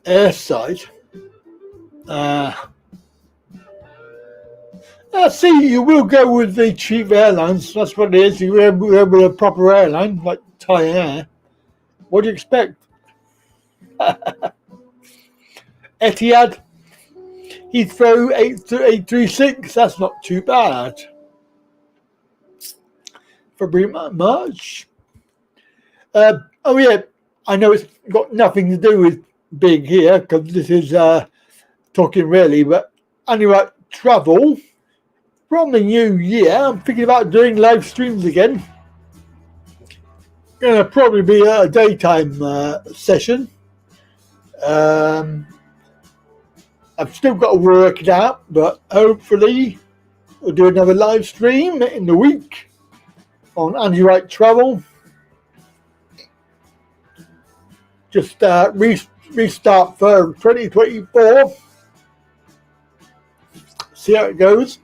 B: Airside. See, you will go with the cheap airlines. That's what it is. You go with a proper airline like Thai Air. What do you expect? Etihad, Heathrow 836. That's not too bad. February, March. Oh yeah, I know it's got nothing to do with being here because this is talking really, but anyway, travel from the new year. I'm thinking about doing live streams again. Gonna probably be a daytime session. I've still got to work it out, but hopefully we'll do another live stream in the week on Andy Wright Travel. Just restart for 2024. See how it goes.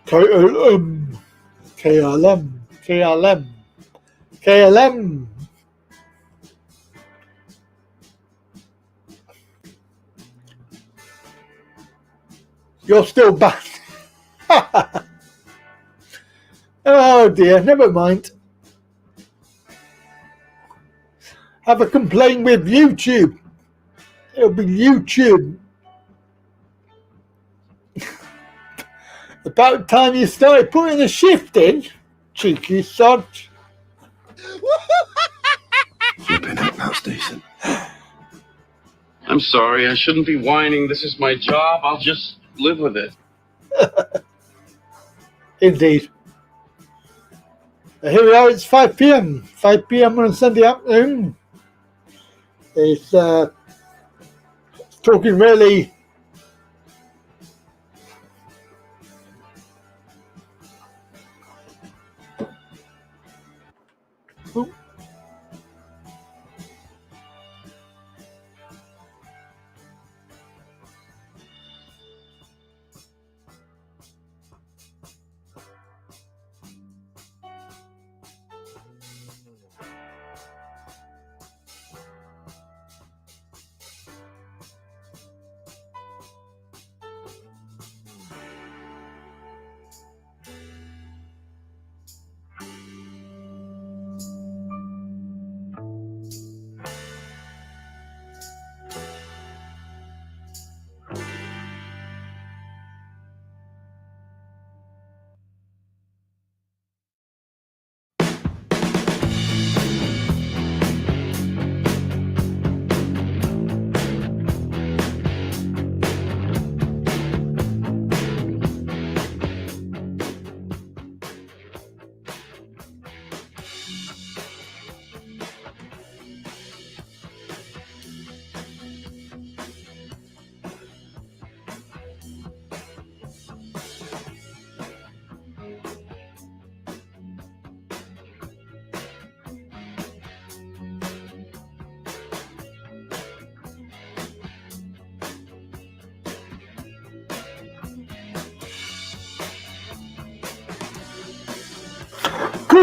B: KLM. You're still back. Oh dear, never mind. Have a complaint with YouTube. It'll be YouTube. About time you started putting the shift in, cheeky sod.
G: Flipping out, that's decent.
H: I'm sorry, I shouldn't be whining. This is my job. I'll just live with it.
B: Indeed. Here we are, it's 5 p.m. 5 p.m. on a Sunday afternoon. It's talking really. Ooh.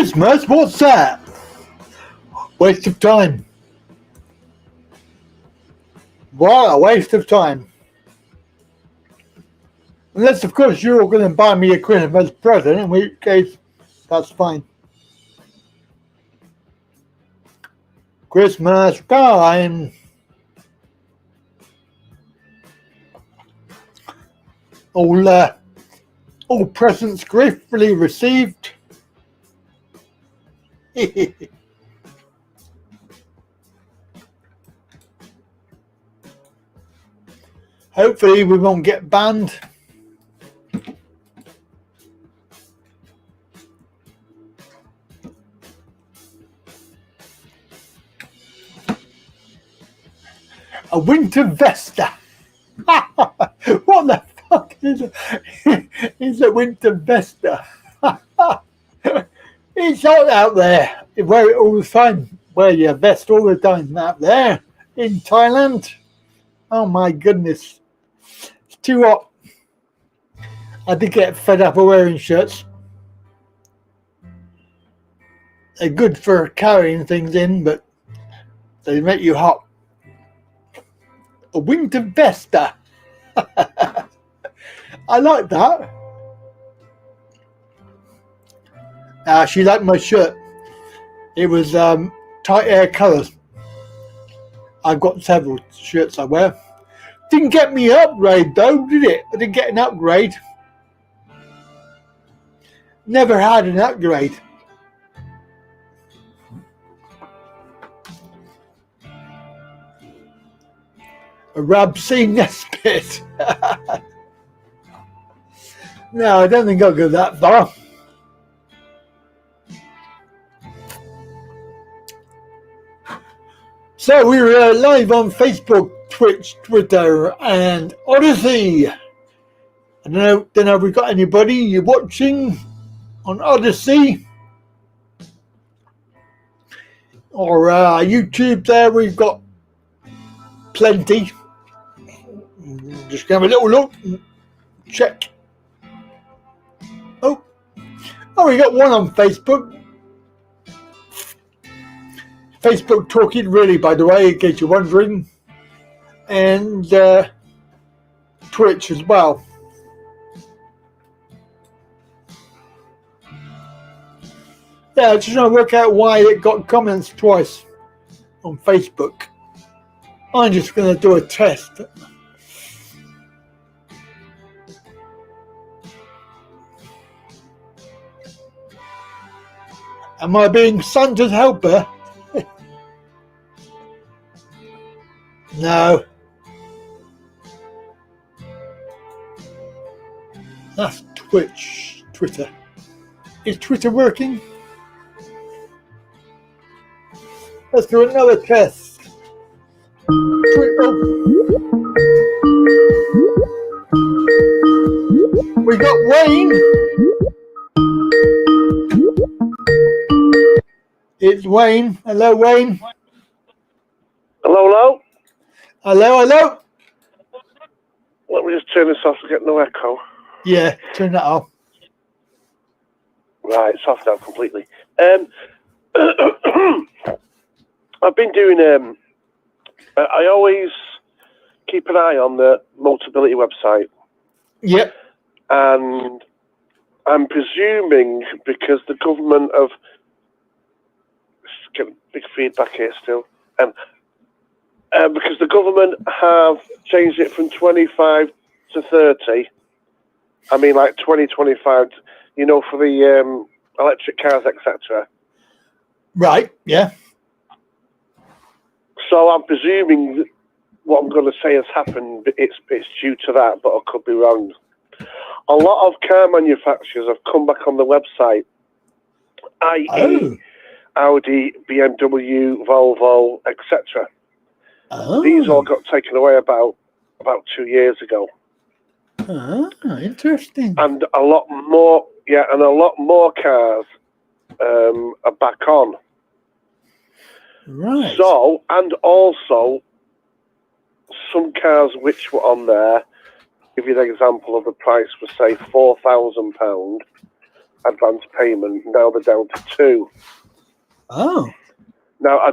B: Christmas? What's that? Waste of time. What a waste of time. Unless, of course, you're all going to buy me a Christmas present, in which case, that's fine. Christmas time. All presents gratefully received. Hopefully we won't get banned. A winter vesta. What the fuck is a winter vesta? It's hot out there. You wear it all the time. Wear your vest all the time out there in Thailand. Oh my goodness. It's too hot. I did get fed up of wearing shirts. They're good for carrying things in, but they make you hot. A winter vesta. I like that. She liked my shirt. It was tight air colours. I've got several shirts I wear. Didn't get me an upgrade though, did it? I didn't get an upgrade. Never had an upgrade. A Rabsy Nesbit. No, I don't think I'll go that far. So we're live on Facebook, Twitch, Twitter, and Odyssey. I don't know if we've got anybody you're watching on Odyssey or YouTube. There we've got plenty. Just have a little look and check. Oh, we got one on Facebook. Facebook Talking Really, by the way, in case you're wondering. And Twitch as well. Yeah, just trying to work out why it got comments twice on Facebook. I'm just going to do a test. Am I being Santa's helper? No. That's Twitter. Is Twitter working? Let's do another test. We got Wayne. It's Wayne. Hello, Wayne.
I: Hello.
B: Hello.
I: Let me just turn this off to get no echo.
B: Yeah, turn that off.
I: Right, it's off now completely. I've been doing. I always keep an eye on the Motability website.
B: Yep.
I: And I'm presuming because the government of getting big feedback here still. Because the government have changed it from 25 to 30. I mean, like 2025, you know, for the electric cars, etc.
B: Right, yeah.
I: So I'm presuming that what I'm going to say has happened. It's due to that, but I could be wrong. A lot of car manufacturers have come back on the website, i.e. Audi, BMW, Volvo, etc. These all got taken away about 2 years ago.
B: Interesting.
I: And a lot more cars are back on.
B: Right.
I: So, and also some cars which were on there, give you an example of the price, was say £4,000. advance payment. Now they're down to 2.
B: Oh.
I: Now, I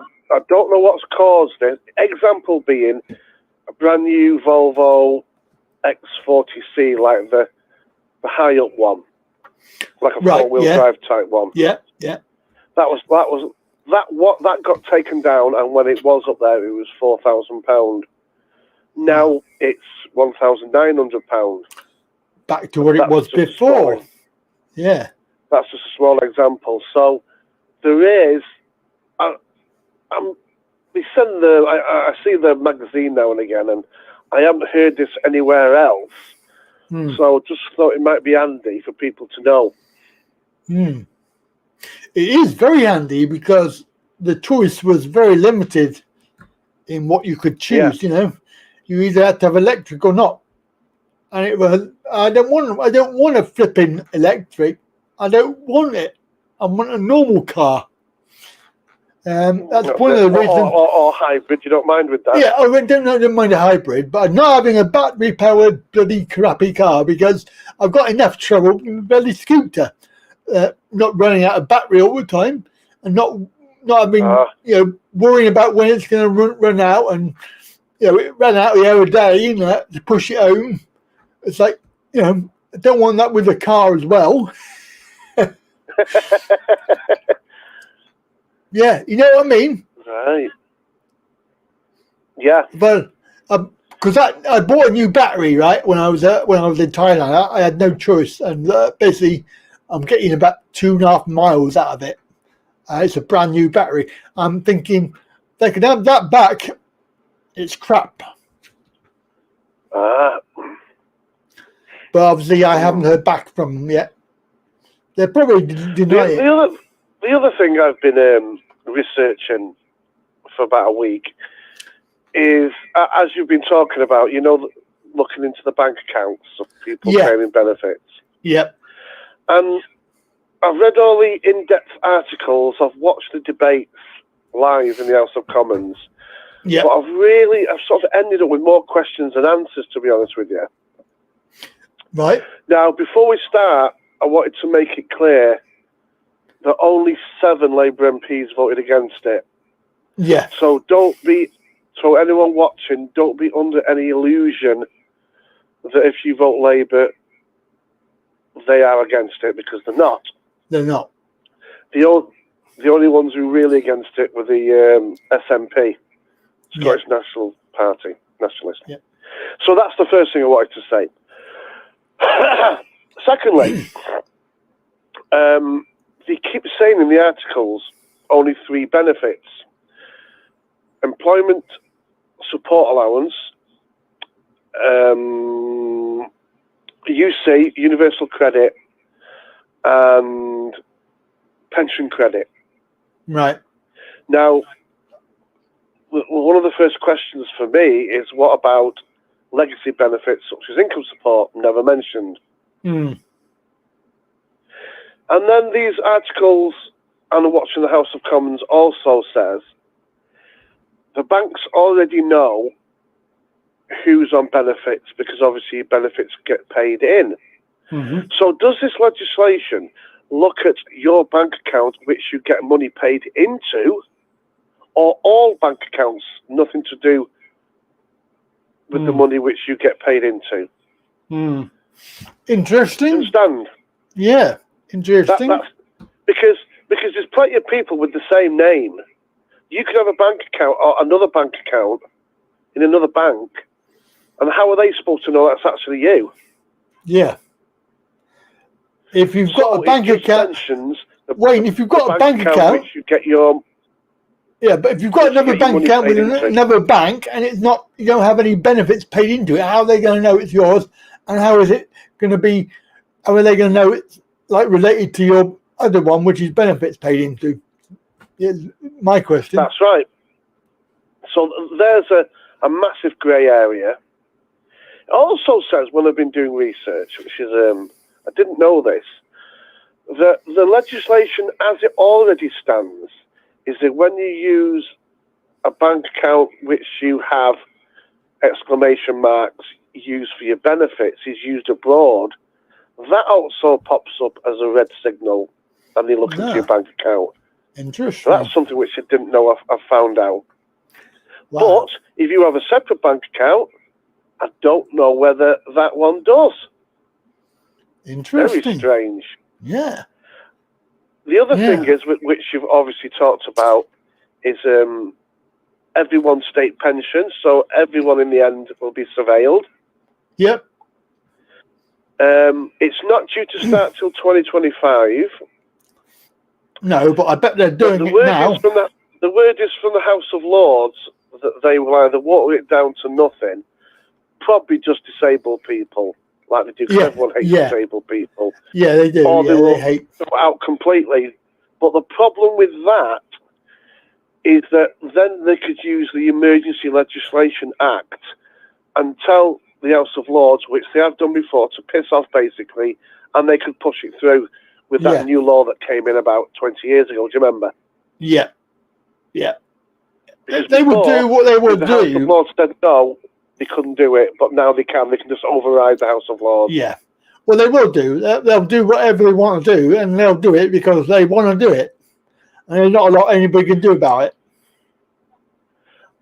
I: don't know what's caused it. Example being a brand new Volvo X40C, like the high-up one, like a four-wheel drive type one.
B: Yeah.
I: That got taken down, and when it was up there, it was £4,000. Now it's £1,900.
B: Back to what it was before. Yeah.
I: That's just a small example. So there is. I see the magazine now and again, and I haven't heard this anywhere else. So just thought it might be handy for people to know.
B: It is very handy because the choice was very limited in what you could choose. You know, you either had to have electric or not, and it was. I don't want a flipping electric. I don't want it. I want a normal car. That's one of the reasons.
I: Or hybrid, you don't mind with that?
B: Yeah, I don't mind a hybrid, but I'm not having a battery-powered bloody crappy car because I've got enough trouble with a bloody scooter, not running out of battery all the time, and not having worrying about when it's going to run out, and it ran out the other day, to push it home. It's like I don't want that with a car as well. Yeah, you know what I mean?
I: Right. Yeah.
B: But because I bought a new battery, right, when I was in Thailand, I had no choice, and basically I'm getting about 2.5 miles out of it. It's a brand new battery. I'm thinking they could have that back. It's crap. But obviously I haven't heard back from them yet. They're probably denying it.
I: The other thing I've been researching for about a week is, as you've been talking about, looking into the bank accounts of people claiming benefits.
B: Yep.
I: And I've read all the in-depth articles. I've watched the debates live in the House of Commons.
B: Yeah.
I: But I've sort of ended up with more questions than answers, to be honest with you.
B: Right.
I: Now, before we start, I wanted to make it clear that only 7 Labour MPs voted against it.
B: Yeah.
I: So anyone watching, don't be under any illusion that if you vote Labour, they are against it, because they're not.
B: They're not.
I: The only ones who were really against it were the SNP, Scottish National Party, Nationalist.
B: Yeah.
I: So that's the first thing I wanted to say. Secondly, they keep saying in the articles only 3 benefits: employment support allowance, UC, universal credit, and pension credit.
B: Right.
I: Now, one of the first questions for me is, what about legacy benefits such as income support? Never mentioned. And then these articles, and watching the House of Commons, also says the banks already know who's on benefits, because obviously benefits get paid in. So does this legislation look at your bank account, which you get money paid into, or all bank accounts, nothing to do with the money which you get paid into?
B: Interesting.
I: Understand?
B: Yeah, interesting.
I: That's because there's plenty of people with the same name. You could have a bank account or another bank account in another bank, and how are they supposed to know that's actually you?
B: Yeah. If you've got a bank account, Wayne, if you've got a bank account,
I: which you get your
B: but if you've got another bank account with another bank, and it's not, you don't have any benefits paid into it, how are they going to know it's yours? And how is it going to be? How are they going to know it's like related to your other one, which is benefits paid into? Is my question.
I: That's right. So there's a massive grey area. It also says, when I've been doing research, which is I didn't know this, that the legislation as it already stands is that when you use a bank account which you have exclamation marks used for your benefits is used abroad, that also pops up as a red signal, and they look into your bank account.
B: Interesting.
I: So that's something which I didn't know I've found out.
B: Wow.
I: But if you have a separate bank account, I don't know whether that one does.
B: Interesting.
I: Very strange.
B: Yeah.
I: The other thing is, which you've obviously talked about, is everyone's state pension. So everyone in the end will be surveilled.
B: Yep.
I: It's not due to start till 2025.
B: No, but I bet they're doing it now.
I: The word is from the House of Lords that they will either water it down to nothing, probably just disabled people, like they do, because everyone hates disabled people.
B: Yeah, they do.
I: Or
B: they
I: will
B: hate
I: go out completely. But the problem with that is that then they could use the Emergency Legislation Act and tell the House of Lords, which they have done before, to piss off basically, and they could push it through with that new law that came in about 20 years ago. Do you remember?
B: Yeah. Yeah.
I: Because
B: they would do what they would
I: the
B: do.
I: House of Lords said no, they couldn't do it, but now they can. They can just override the House of Lords.
B: Yeah. Well, they will do. They'll do whatever they want to do, and they'll do it because they want to do it. And there's not a lot anybody can do about it.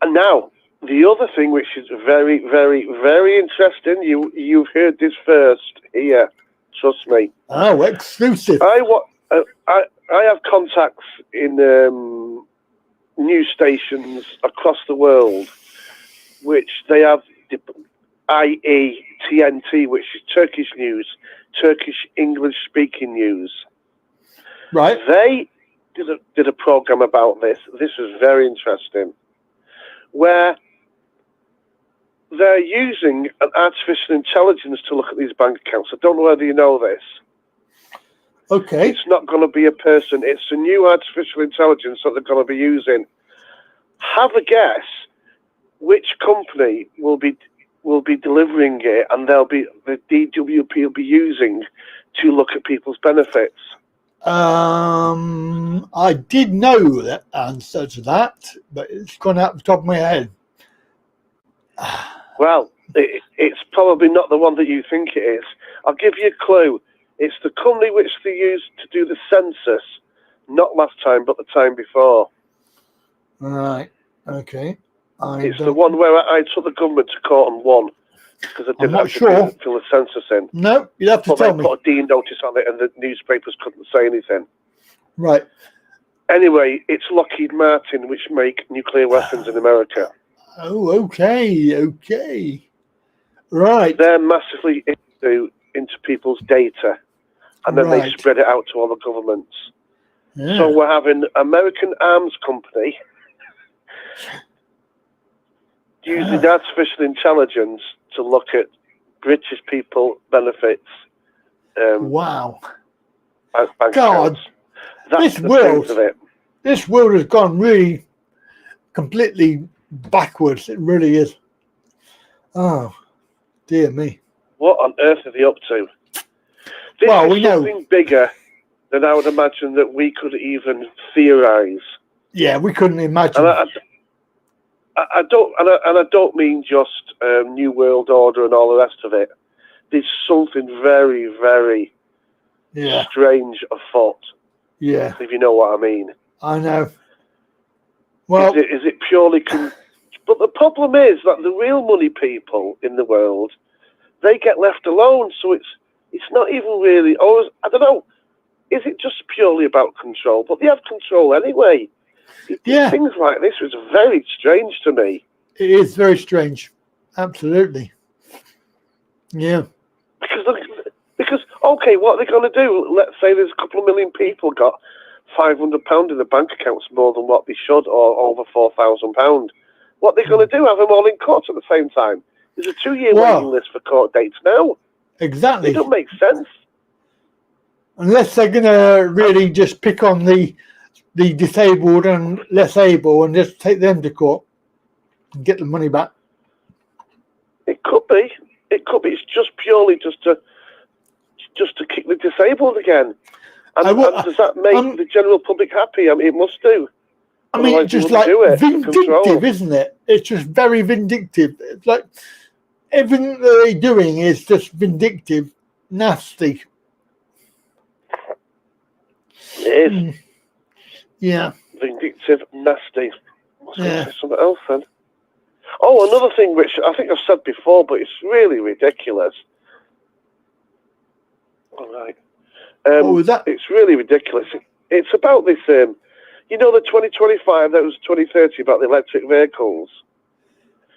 I: And now, the other thing, which is very, very, very interesting, you've heard this first here. Trust me.
B: Oh, exclusive.
I: I have contacts in news stations across the world, which they have, i.e. TNT, which is Turkish news, Turkish English-speaking news.
B: Right.
I: They did a program about this. This was very interesting, where they're using an artificial intelligence to look at these bank accounts. I don't know whether you know this.
B: Okay.
I: It's not going to be a person. It's a new artificial intelligence that they're going to be using. Have a guess which company will be delivering it, and the DWP will be using to look at people's benefits.
B: I did know that answer to that, but it's gone out the top of my head.
I: Well, it's probably not the one that you think it is. I'll give you a clue. It's the company which they used to do the census, not last time, but the time before.
B: Right. Okay.
I: It's the one where I took the government to court and won, because I didn't have to fill the census in.
B: No, you'd have to
I: but
B: tell
I: they
B: me.
I: put a D notice on it, and the newspapers couldn't say anything.
B: Right.
I: Anyway, it's Lockheed Martin, which make nuclear weapons in America.
B: Oh, okay. Okay. Right.
I: They're massively into people's data, and then they spread it out to all the governments.
B: Yeah.
I: So we're having American Arms Company using artificial intelligence to look at British people benefits.
B: Wow.
I: Bank
B: God,
I: accounts. That's
B: this world has gone really completely backwards. It really is. Oh, dear me.
I: What on earth are they up to? This is something bigger than I would imagine that we could even theorize.
B: Yeah, we couldn't imagine.
I: And I don't mean just New World Order and all the rest of it. There's something very, very strange afoot.
B: Yeah.
I: If you know what I mean.
B: I know. Well,
I: is it purely? But the problem is that the real money people in the world, they get left alone. So it's not even really. Or I don't know. Is it just purely about control? But they have control anyway.
B: Yeah.
I: Things like this was very strange to me.
B: It is very strange. Absolutely. Yeah.
I: Because okay, what are they going to do? Let's say there's a couple of million people got £500 in the bank accounts more than what they should, or over £4,000. What are they going to do? Have them all in court at the same time? There's a 2-year waiting list for court dates now.
B: Exactly.
I: It doesn't make sense.
B: Unless they're going to really just pick on the disabled and less able and just take them to court and get the money back.
I: It could be. It could be. It's just purely just to kick the disabled again. And does that make the general public happy? I mean, it must do.
B: I mean, it's just like vindictive, isn't it? It's just very vindictive. It's like everything that they're doing is just vindictive nasty.
I: It is.
B: Yeah.
I: Vindictive, nasty.
B: Yeah.
I: Something else then. Oh, another thing which I think I've said before, but it's really ridiculous. All right.
B: What was that?
I: It's really ridiculous. It's about this, the 2025, that was 2030, about the electric vehicles.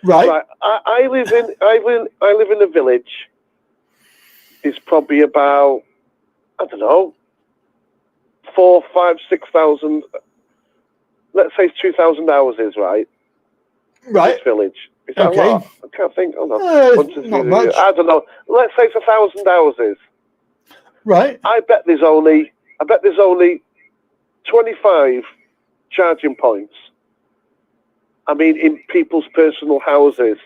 B: Right.
I: I live in a village. It's probably about, I don't know, 4, 5, 6,000. Let's say it's 2,000 houses, right?
B: Right.
I: This village. Is that
B: Okay.
I: a lot? I can't think. Hold on.
B: Not much.
I: I don't know. Let's say it's 1,000 houses.
B: Right.
I: I bet there's only 25 charging points. I mean, in people's personal houses.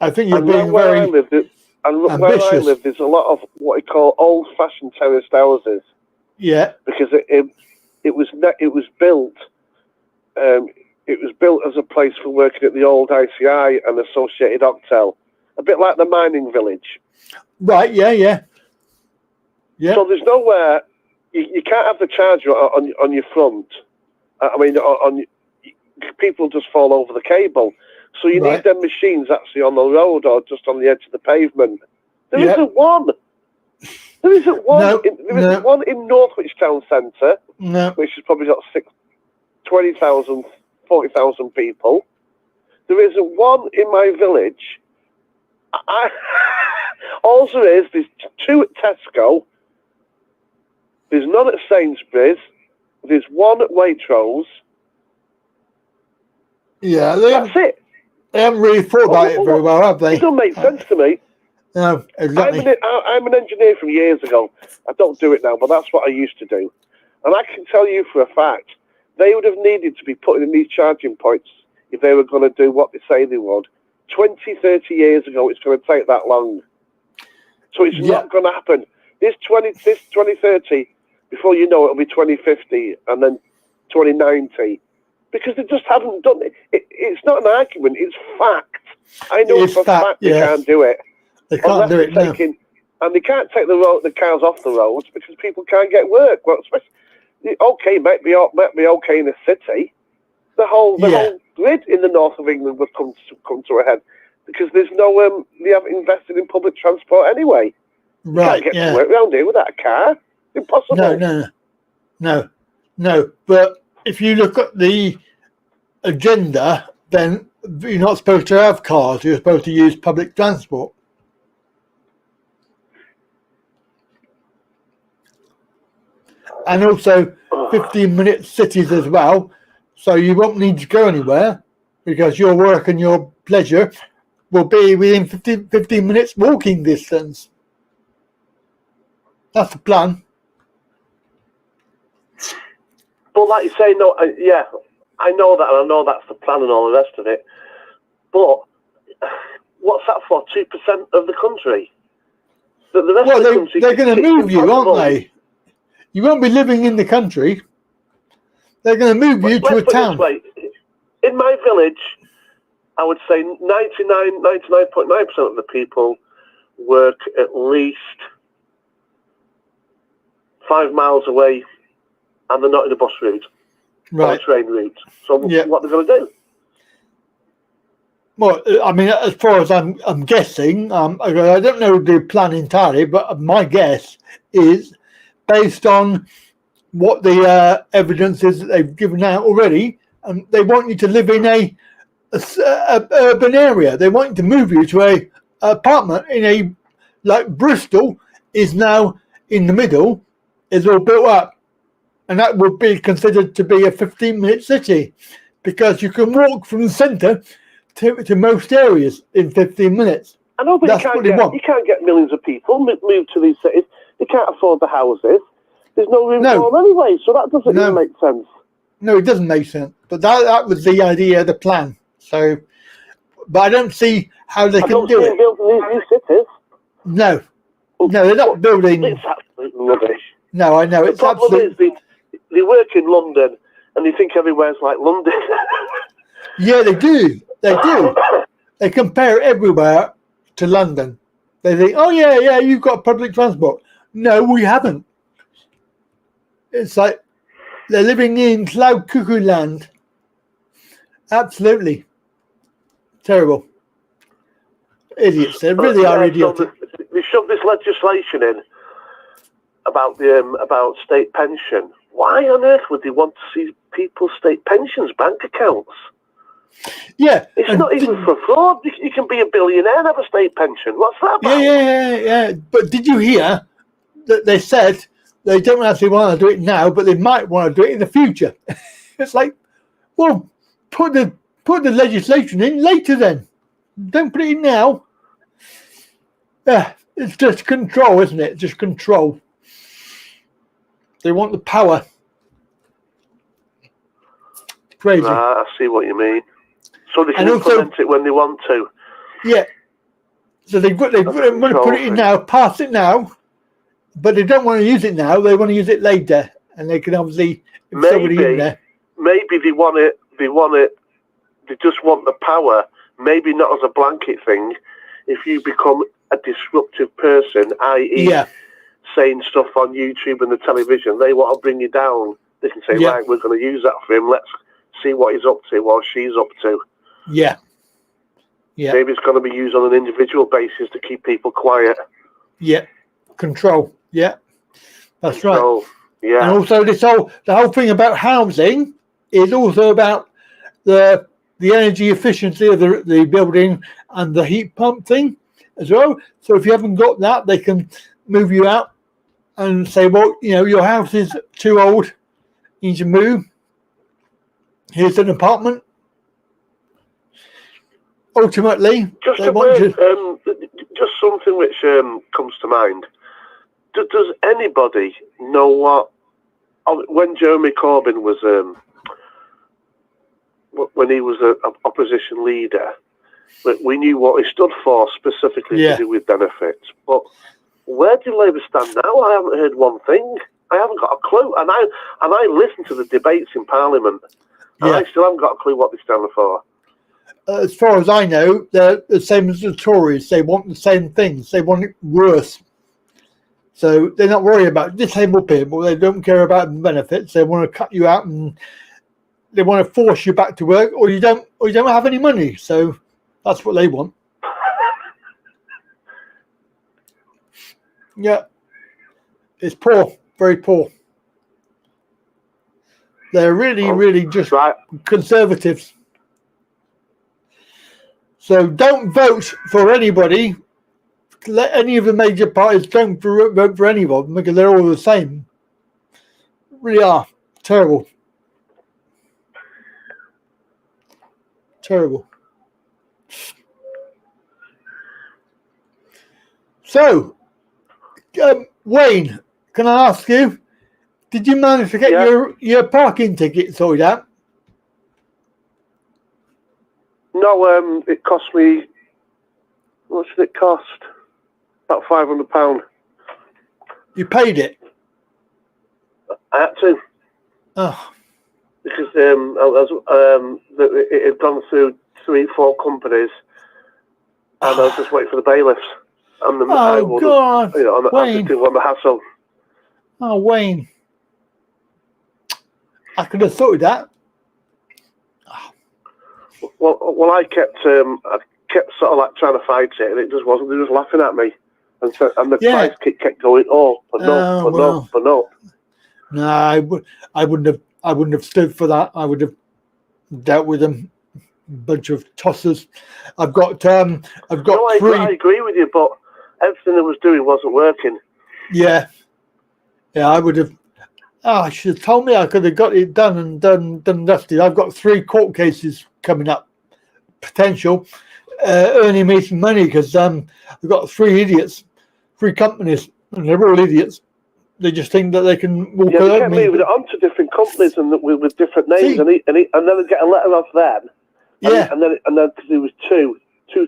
B: I think you're
I: And
B: being
I: where
B: very
I: I live, where I
B: ambitious.
I: live, there's a lot of what we call old-fashioned terraced houses.
B: Yeah.
I: Because it was built. It was built as a place for working at the old ICI and Associated Octel, a bit like the mining village.
B: Right. Yeah. Yeah. Yeah.
I: So there's nowhere you can't have the charger on your front. I mean, people just fall over the cable. So you need them machines actually on the road or just on the edge of the pavement. There isn't one. There isn't one.
B: No,
I: There isn't one in Northwich Town Centre, which has probably got 20,000, 40,000 people. There isn't one in my village. All there is, there's 2 at Tesco. There's none at Sainsbury's. There's 1 at Waitrose.
B: Yeah.
I: That's it.
B: They haven't really thought about it very well, have they?
I: It doesn't make sense to me.
B: No, exactly.
I: I'm an engineer from years ago. I don't do it now, but that's what I used to do. And I can tell you for a fact, they would have needed to be putting in these charging points if they were going to do what they say they would. 20, 30 years ago, it's going to take that long. So it's not going to happen. This 2030, before you know it, it'll be 2050 and then 2090. Because they just haven't done it. It's not an argument, it's fact. I know for a fact they can't do it.
B: They can't do it now.
I: And they can't take the cars off the roads because people can't get work. Well, especially, okay, might be okay in a city. The whole grid in the north of England would come to a head because there's no they haven't invested in public transport anyway.
B: Right.
I: You can't get to work around here without a car. Impossible.
B: No. But if you look at the agenda, then you're not supposed to have cars. You're supposed to use public transport. And also 15-minute cities as well. So you won't need to go anywhere because your work and your pleasure will be within 15 minutes walking distance. That's the plan.
I: But like you say, no, I know that, and I know that's the plan and all the rest of it. But what's that for? 2% of the country? The rest of the country,
B: they're going to move you, aren't they? You won't be living in the country. They're going to move you to a town.
I: In my village, I would say 99.9% of the people work at least 5 miles away, and they're not in a bus route or a train route. So what are they going to do?
B: Well, I mean, as far as I'm guessing, I don't know the plan entirely, but my guess is based on what the evidence is that they've given out already, and they want you to live in a urban area. They want to move you to a apartment in a, like Bristol is now in the middle, is all built up, and that would be considered to be a 15-minute city because you can walk from the centre to most areas in 15 minutes.
I: I know, but you can't get millions of people move to these cities. They can't afford the houses. There's no room for them anyway, so that doesn't even make sense.
B: No, it doesn't make sense. But that was the idea, the plan. So, but I don't see how they can do it.
I: Building these new cities.
B: No, they're not building.
I: It's absolutely rubbish.
B: No, I know.
I: The problem is they work in London and they think everywhere's like London.
B: Yeah, they do. They do. They compare everywhere to London. They think, oh yeah, you've got public transport. No, we haven't. It's like they're living in cloud cuckoo land. Absolutely terrible. Idiots. They really are idiotic.
I: So they shoved this legislation in about state pension. Why on earth would they want to see people's state pensions bank accounts?
B: Yeah,
I: it's not even for fraud. You can be a billionaire and have a state pension. What's that about?
B: Yeah. But did you hear that they said they don't actually want to do it now, but they might want to do it in the future? It's like, well, put the legislation in later then. Don't put it in now. Yeah, it's just control, isn't it? Just control. They want the power. Crazy.
I: I see what you mean. So they can implement it when they want to.
B: Yeah. So they want to put it in now, pass it now, but they don't want to use it now. They want to use it later, and they can obviously somebody in there.
I: Maybe they want it. They just want the power. Maybe not as a blanket thing. If you become a disruptive person, i.e., saying stuff on YouTube and the television, they want to bring you down. They can say, right, we're going to use that for him. Let's see what he's up to or she's up to.
B: Yeah.
I: Maybe it's going to be used on an individual basis to keep people quiet.
B: Yeah. Control. Yeah. That's right.
I: Yeah.
B: And also the whole thing about housing is also about the energy efficiency of the building and the heat pump thing as well. So if you haven't got that, they can move you out and say, well, your house is too old, you need to move. Here's an apartment. Ultimately,
I: just something which comes to mind. Does anybody know what? When Jeremy Corbyn was when he was an opposition leader, we knew what he stood for specifically to do with benefits. But where do Labour stand now? I haven't heard one thing. I haven't got a clue. And I listen to the debates in Parliament, and I still haven't got a clue what they stand for.
B: As far as I know, they're the same as the Tories. They want the same things. They want it worse. So they're not worried about disabled people. They don't care about the benefits. They want to cut you out and they want to force you back to work, or you don't have any money. So that's what they want. Yeah, it's poor, very poor. They're really just conservatives. So don't vote for anybody. Let any of the major parties don't vote for any of them because they're all the same. Really are terrible. Terrible. So, Wayne, can I ask you, did you manage to get your parking ticket sorted out?
I: No, it cost me. What did it cost? About £500.
B: You paid it?
I: I had to.
B: Oh.
I: Because it had gone through 3-4 companies, and I was just waiting for the bailiffs. And
B: God,
I: I
B: Wayne.
I: just didn't want the hassle.
B: Oh, Wayne. I could have sorted that.
I: Well, I kept sort of like trying to fight it, and it just wasn't. They were just laughing at me, and the price kept going up, but no.
B: No, I wouldn't have stood for that. I would have dealt with them. Bunch of tossers. I've got three.
I: I agree with you, but everything I was doing wasn't working.
B: Yeah, I would have. I should have told me. I could have got it done and dusted. I've got 3 court cases coming up, potential, earning me some money because I've got 3 idiots, 3 companies, and they're all idiots. They just think that they can walk over me.
I: They kept moving it on to different companies and with different names, and then I get a letter off them. And then because it was two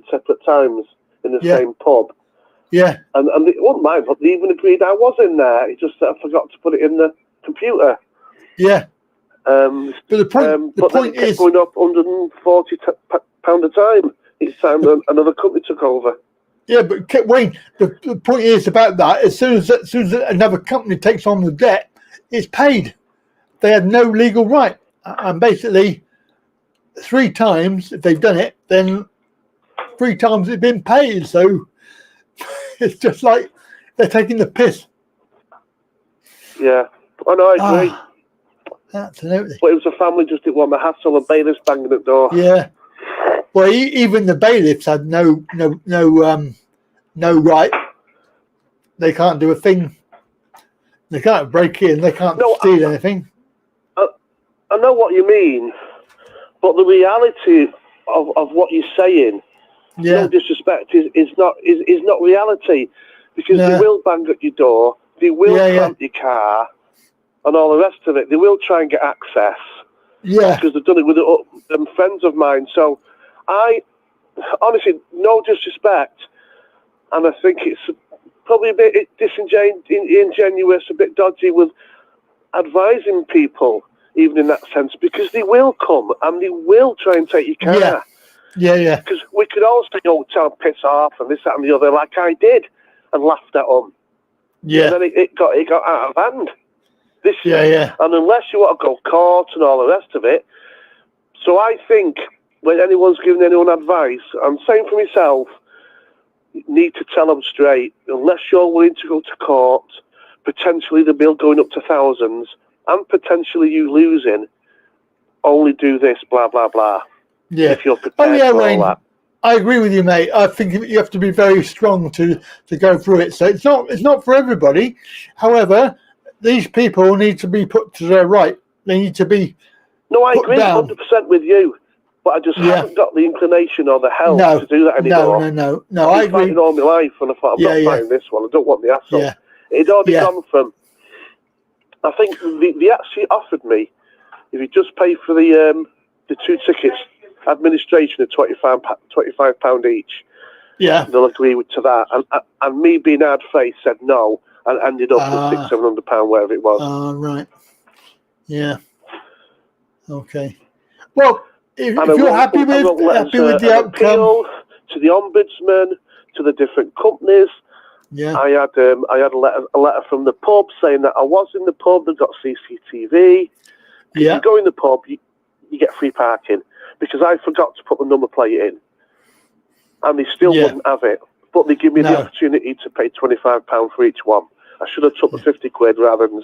I: separate times in the same pub.
B: Yeah.
I: And it wasn't mine, but they even agreed I was in there. It just I forgot to put it in the computer.
B: Yeah. But the point
I: then it
B: is
I: kept going up £140 a time each time another company took over.
B: Yeah, but Wayne, the point is about that. As soon as another company takes on the debt, it's paid. They had no legal right, and basically 3 times if they've done it, then 3 times it's been paid. So it's just like they're taking the piss.
I: Yeah, I know. I agree.
B: Absolutely.
I: But it was a family just didn't want the hassle of bailiffs banging at the door.
B: Yeah. Well, even the bailiffs had no right. They can't do a thing. They can't break in. They can't steal anything.
I: I know what you mean, but the reality of what you're saying, no disrespect, is not reality, because they will bang at your door, they will clamp your car, and all the rest of it. They will try and get access.
B: Yeah.
I: Because they've done it with friends of mine. So I, honestly, no disrespect, and I think it's probably a bit disingenuous, a bit dodgy with advising people, even in that sense, because they will come and they will try and take your car.
B: Yeah.
I: Because we could all say, "Oh, tell them piss off," and this, that, and the other, like I did, and laughed at them.
B: Yeah.
I: And then it got out of hand.
B: Yeah.
I: And unless you want to go court and all the rest of it, so I think when anyone's giving anyone advice, I'm saying for myself, you need to tell them straight. Unless you're willing to go to court, potentially the bill going up to thousands, and potentially you losing, only do this, blah, blah, blah.
B: Yeah.
I: If you're prepared for all that.
B: I agree with you, mate. I think you have to be very strong to go through it. So it's not for everybody. However, these people need to be put to their right. They need to be
I: No, I
B: put
I: agree
B: down.
I: 100% with you. But I just haven't got the inclination or the help to do that anymore.
B: No, I
I: I've been
B: agree.
I: fighting all my life, and I thought, I'm not fighting this one. I don't want the hassle.
B: Yeah.
I: It'd already gone from, I think they actually offered me, if you just pay for the 2 tickets, administration of £25 each.
B: Yeah.
I: They'll agree to that. And me being hard faced said no, and ended up with £600-700, whatever it was.
B: Right. Yeah. Okay. Well, if you're happy with the outcome,
I: to the ombudsman, to the different companies.
B: Yeah.
I: I had a letter from the pub saying that I was in the pub. They've got CCTV. If you go in the pub, you get free parking, because I forgot to put the number plate in, and they still wouldn't have it. But they give me the opportunity to pay £25 for each one. I should have took the £50 rather than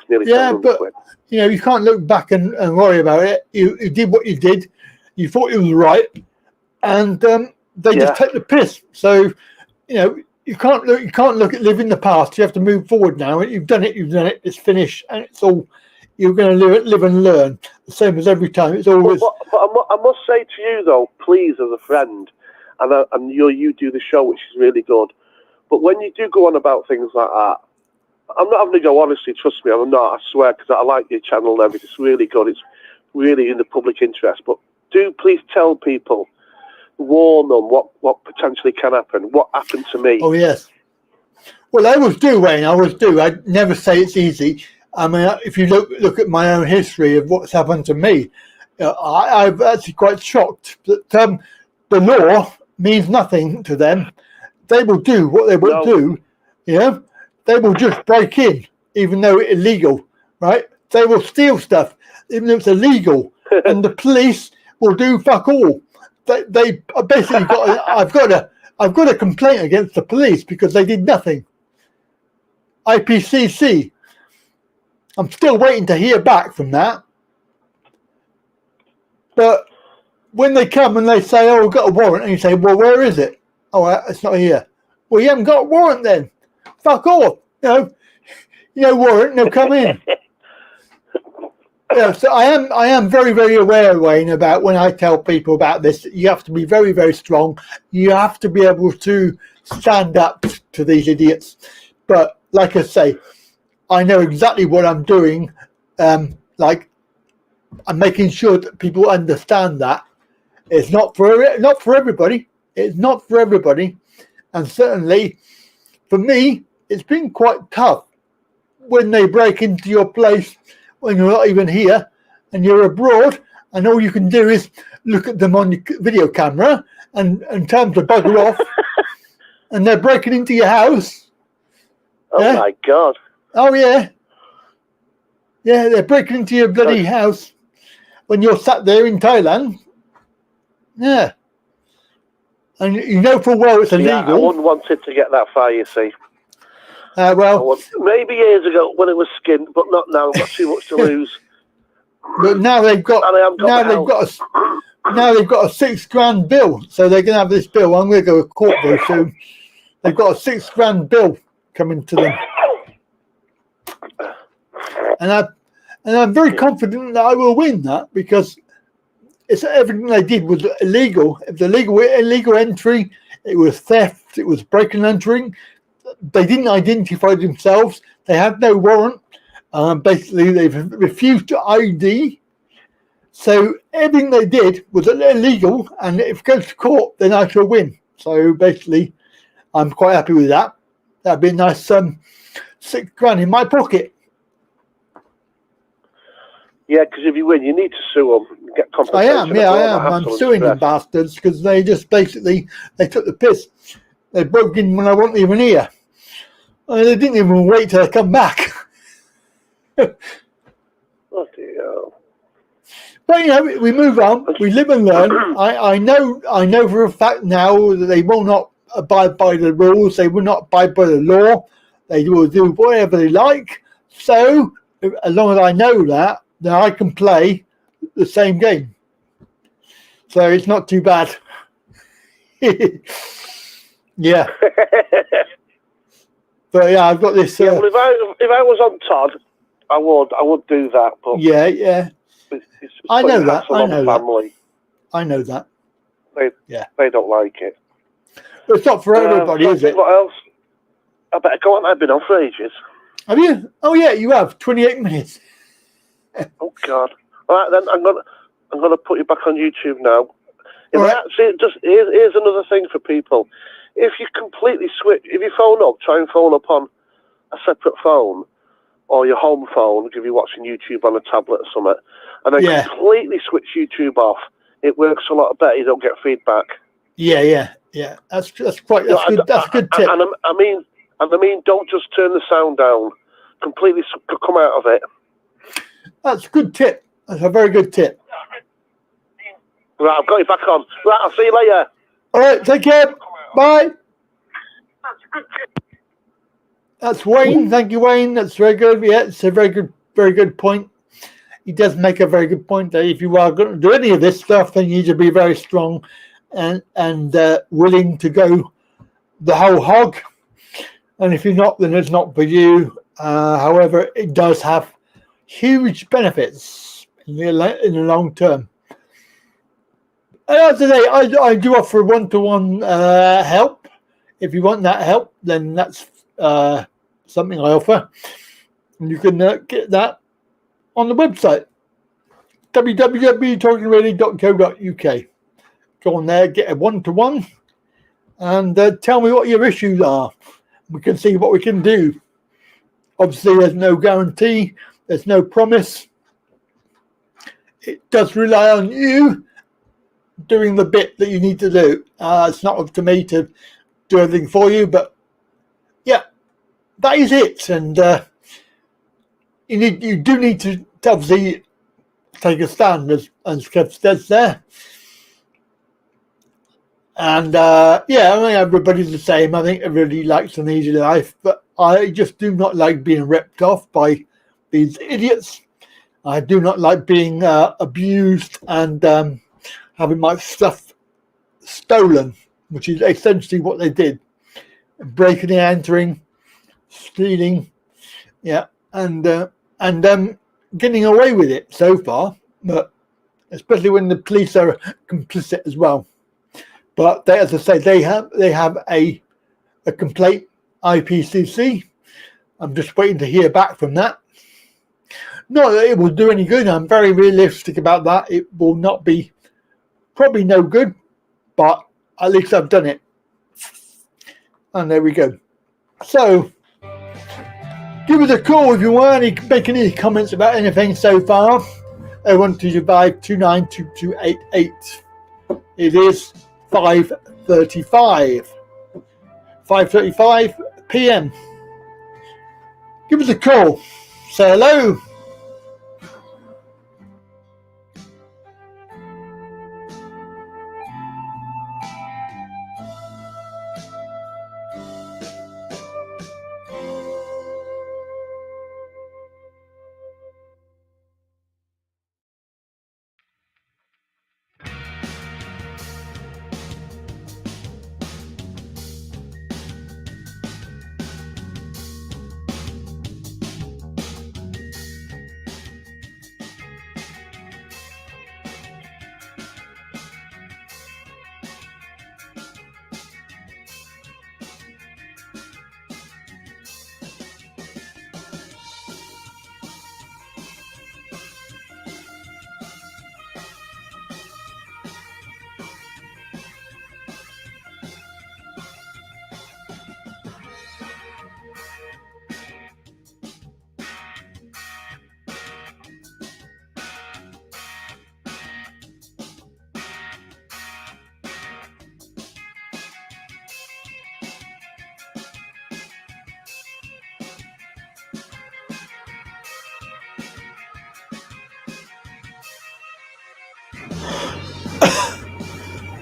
I: nearly £700 quid.
B: You can't look back and worry about it. You did what you did. You thought it was right, and they just take the piss. So, you can't look at living the past. You have to move forward now. You've done it. It's finished, and it's all. You're going to live and learn. The same as every time. It's always.
I: But I must say to you though, please, as a friend, and you do the show, which is really good. But when you do go on about things like that, I'm not having to go, honestly, trust me, I'm not, I swear, because I like your channel and everything. It's really good. It's really in the public interest. But do please tell people, warn them what potentially can happen, what happened to me.
B: Oh, yes. Well, I always do, Wayne. I always do. I never say it's easy. I mean, if you look at my own history of what's happened to me, I'm actually quite shocked that the law means nothing to them. They will do what they will do. They will just break in, even though it's illegal, right? They will steal stuff, even though it's illegal, and the police will do fuck all. They basically I've got a complaint against the police because they did nothing. IPCC. I'm still waiting to hear back from that. But when they come and they say, "Oh, we've got a warrant," and you say, "Well, where is it?" "Oh, it's not here." "Well, you haven't got a warrant then. Fuck off. No warrant, no come in." So I am very, very aware, Wayne, about when I tell people about this. You have to be very, very strong. You have to be able to stand up to these idiots. But like I say, I know exactly what I'm doing. Like, I'm making sure that people understand that it's not for everybody. It's not for everybody, and certainly for me, it's been quite tough when they break into your place when you're not even here and you're abroad, and all you can do is look at them on your video camera and tell them to bugger off and they're breaking into your house.
I: Oh
B: Yeah.
I: my God.
B: Oh yeah, yeah, they're breaking into your bloody house when you're sat there in Thailand. Yeah, and you know full well it's illegal.
I: Yeah, I wouldn't want it to get that far, you see.
B: Well,
I: maybe years ago when it was skinned, but not now. I've got too much to lose.
B: but now they've got
I: And I haven't got
B: now
I: the
B: they've
I: house.
B: got a now they've got a $6,000 bill, so they're going to have this bill. I'm going to go to court very soon. They've got a $6,000 bill coming to them, and I'm very confident that I will win that because it's everything they did was illegal. It was illegal entry. It was theft. It was breaking and entering. They didn't identify themselves. They had no warrant. Basically, they've refused to ID. So everything they did was illegal, and if it goes to court, then I shall win. So basically, I'm quite happy with that. That'd be a nice $6,000 in my pocket.
I: Yeah, because if you win, you need to sue them and get compensation.
B: I am. I'm suing the bastards because they just basically they took the piss. They broke in when I wasn't even here. And they didn't even wait till I come back.
I: Oh dear.
B: But you know, we move on. We live and learn. I know for a fact now that they will not abide by the rules. They will not abide by the law. They will do whatever they like. So as long as I know that, then I can play the same game. So it's not too bad. Yeah. But yeah, I've got this.
I: Yeah, well, if I was on Todd, I would do that. But
B: yeah.
I: It's just
B: I know that.
I: I know family.
B: I know that.
I: They don't like it.
B: But it's not for everybody, is it?
I: What else? I better go on. I've been on for ages.
B: Have you? Oh yeah, you have. 28 minutes.
I: Oh God! All right, then I'm gonna put you back on YouTube now. Here's another thing for people. If you completely switch, if you phone up, try and phone up on a separate phone or your home phone, if you're watching YouTube on a tablet or something, and then completely switch YouTube off, it works a lot better. You don't get feedback.
B: Yeah. That's good. That's a good tip.
I: And I mean, don't just turn the sound down. Completely come out of it.
B: That's a good tip. That's a very good tip.
I: Right, I've got you back on. Right, I'll see you later.
B: All right, take care. Bye. That's Wayne. Thank you, Wayne. That's very good. Yeah, it's a very good point. He does make a very good point that if you are going to do any of this stuff, then you need to be very strong and willing to go the whole hog. And if you're not, then it's not for you. However, it does have huge benefits in the long term. Today, I do offer one-to-one help. If you want that help, then that's something I offer. And you can get that on the website, www.talkingradio.co.uk. Go on there, get a one-to-one, and tell me what your issues are. We can see what we can do. Obviously, there's no guarantee. There's no promise. It does rely on you doing the bit that you need to do. It's not up to me to do everything for you, but yeah, that is it. And you do need to obviously take a stand, as Kev says there. And yeah, I mean, everybody's the same. I think everybody likes an easy life, but I just do not like being ripped off by these idiots. I do not like being abused and having my stuff stolen, which is essentially what they did. Breaking and entering, stealing, yeah, and getting away with it so far, but especially when the police are complicit as well. But they, as I say, they have a complaint IPCC. I'm just waiting to hear back from that. Not that it will do any good. I'm very realistic about that. It will not be probably no good, but at least I've done it. And there we go. So give us a call if you want to make any comments about anything so far. 01225 292288. It is 5:35. 5:35 p.m. Give us a call. Say hello.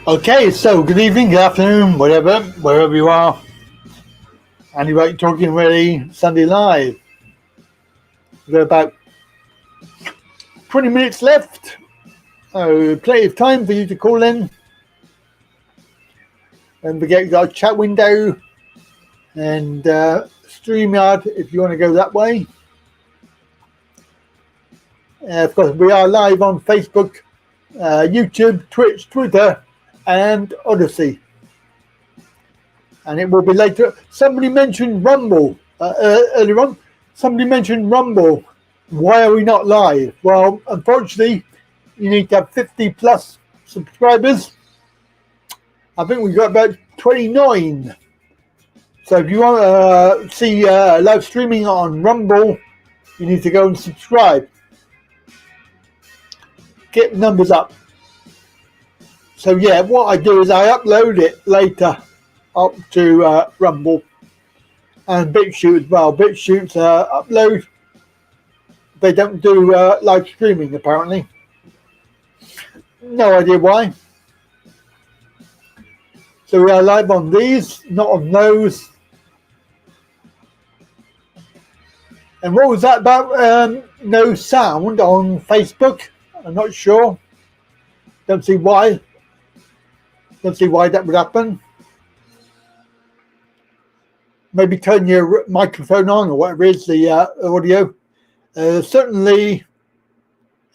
B: Okay, so good evening, good afternoon, whatever, wherever you are. Andy Wright talking ready, Sunday live. We've got about 20 minutes left. Plenty of time for you to call in. Don't forget you got a chat window and Streamyard if you want to go that way. Of course, we are live on Facebook, YouTube, Twitch, Twitter, and Odyssey. And it will be later. Somebody mentioned Rumble earlier on. Somebody mentioned Rumble. Why are we not live? Well, unfortunately, you need to have 50 plus subscribers. I think we've got about 29. So if you want to see live streaming on Rumble, you need to go and subscribe. Get the numbers up. So yeah, what I do is I upload it later up to Rumble and BitChute as well. BitChute's upload. They don't do live streaming apparently. No idea why. So we are live on these, not on those. And what was that about? No sound on Facebook. I'm not sure. Don't see why. Don't see why that would happen. Maybe turn your microphone on or whatever is the audio. Certainly,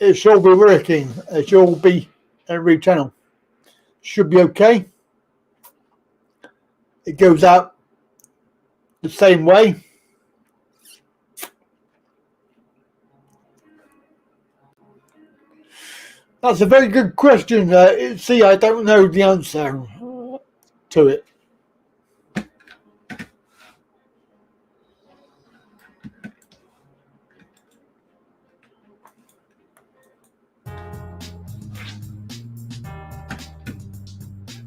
B: it should be working. It should be every channel. Should be okay. It goes out the same way. That's a very good question. See, I don't know the answer to it.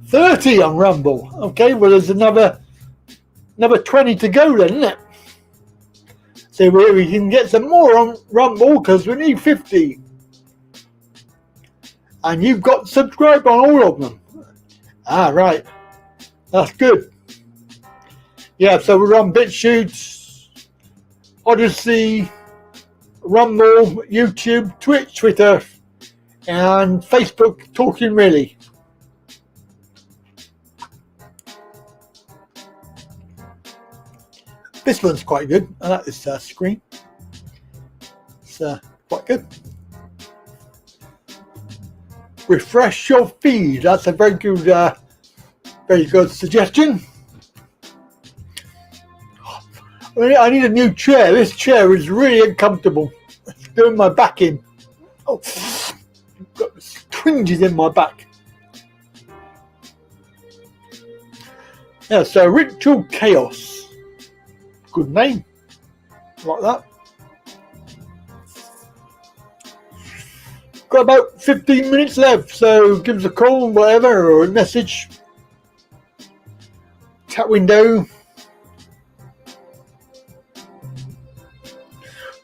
B: $30 on Rumble. Okay, well there's another 20 to go then, isn't it? So we can get some more on Rumble because we need 50. And you've got to subscribe on all of them. Ah, right. That's good. Yeah, so we're on BitChute, Odyssey, Rumble, YouTube, Twitch, Twitter, and Facebook, Talking Really. This one's quite good. I like this screen. It's quite good. Refresh your feed. That's a very good suggestion. I need a new chair. This chair is really uncomfortable. It's doing my back in. Oh, got twinges in my back. Yeah, so Ritual Chaos. Good name. Like that. Got about 15 minutes left, so give us a call, whatever, or a message. Chat window.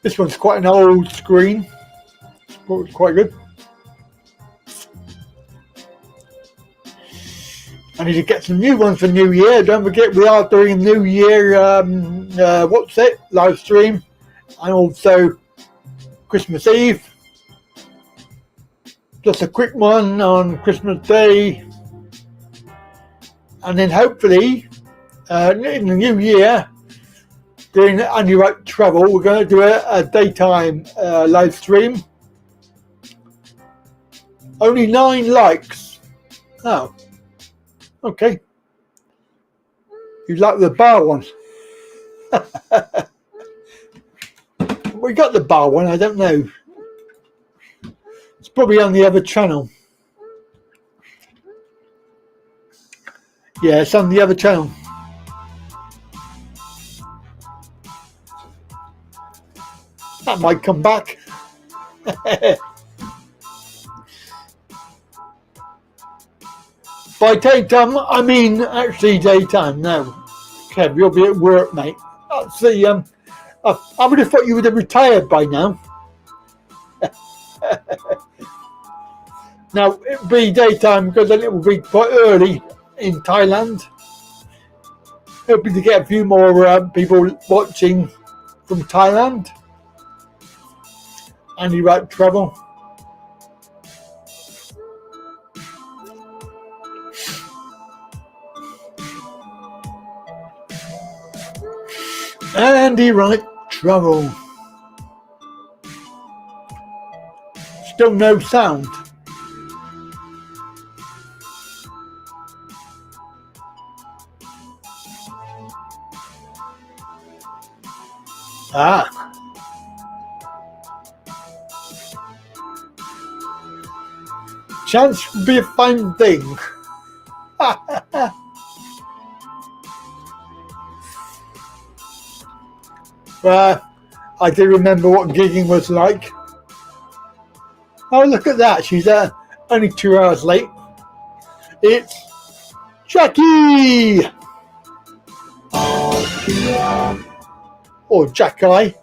B: This one's quite an old screen. It's quite good. I need to get some new ones for New Year. Don't forget, we are doing New Year, live stream, and also Christmas Eve. Just a quick one on Christmas Day, and then hopefully in the New Year, during the Andy Wright travel, we're going to do a daytime live stream. Only 9 likes. Oh. Okay. You like the bar one? We got the bar one, I don't know. It's probably on the other channel. Yeah, it's on the other channel. That might come back. By daytime, I mean actually daytime now. Kev, you'll be at work, mate. That's the I would have thought you would have retired by now. Now it'll be daytime because then it will be quite early in Thailand. Hoping to get a few more people watching from Thailand. Andy Wright travel. Andy Wright travel. Still no sound. Ah. Chance would be a fine thing. I do remember what gigging was like. Oh, look at that. She's only 2 hours late. It's Jackie! Or Jack-Eye.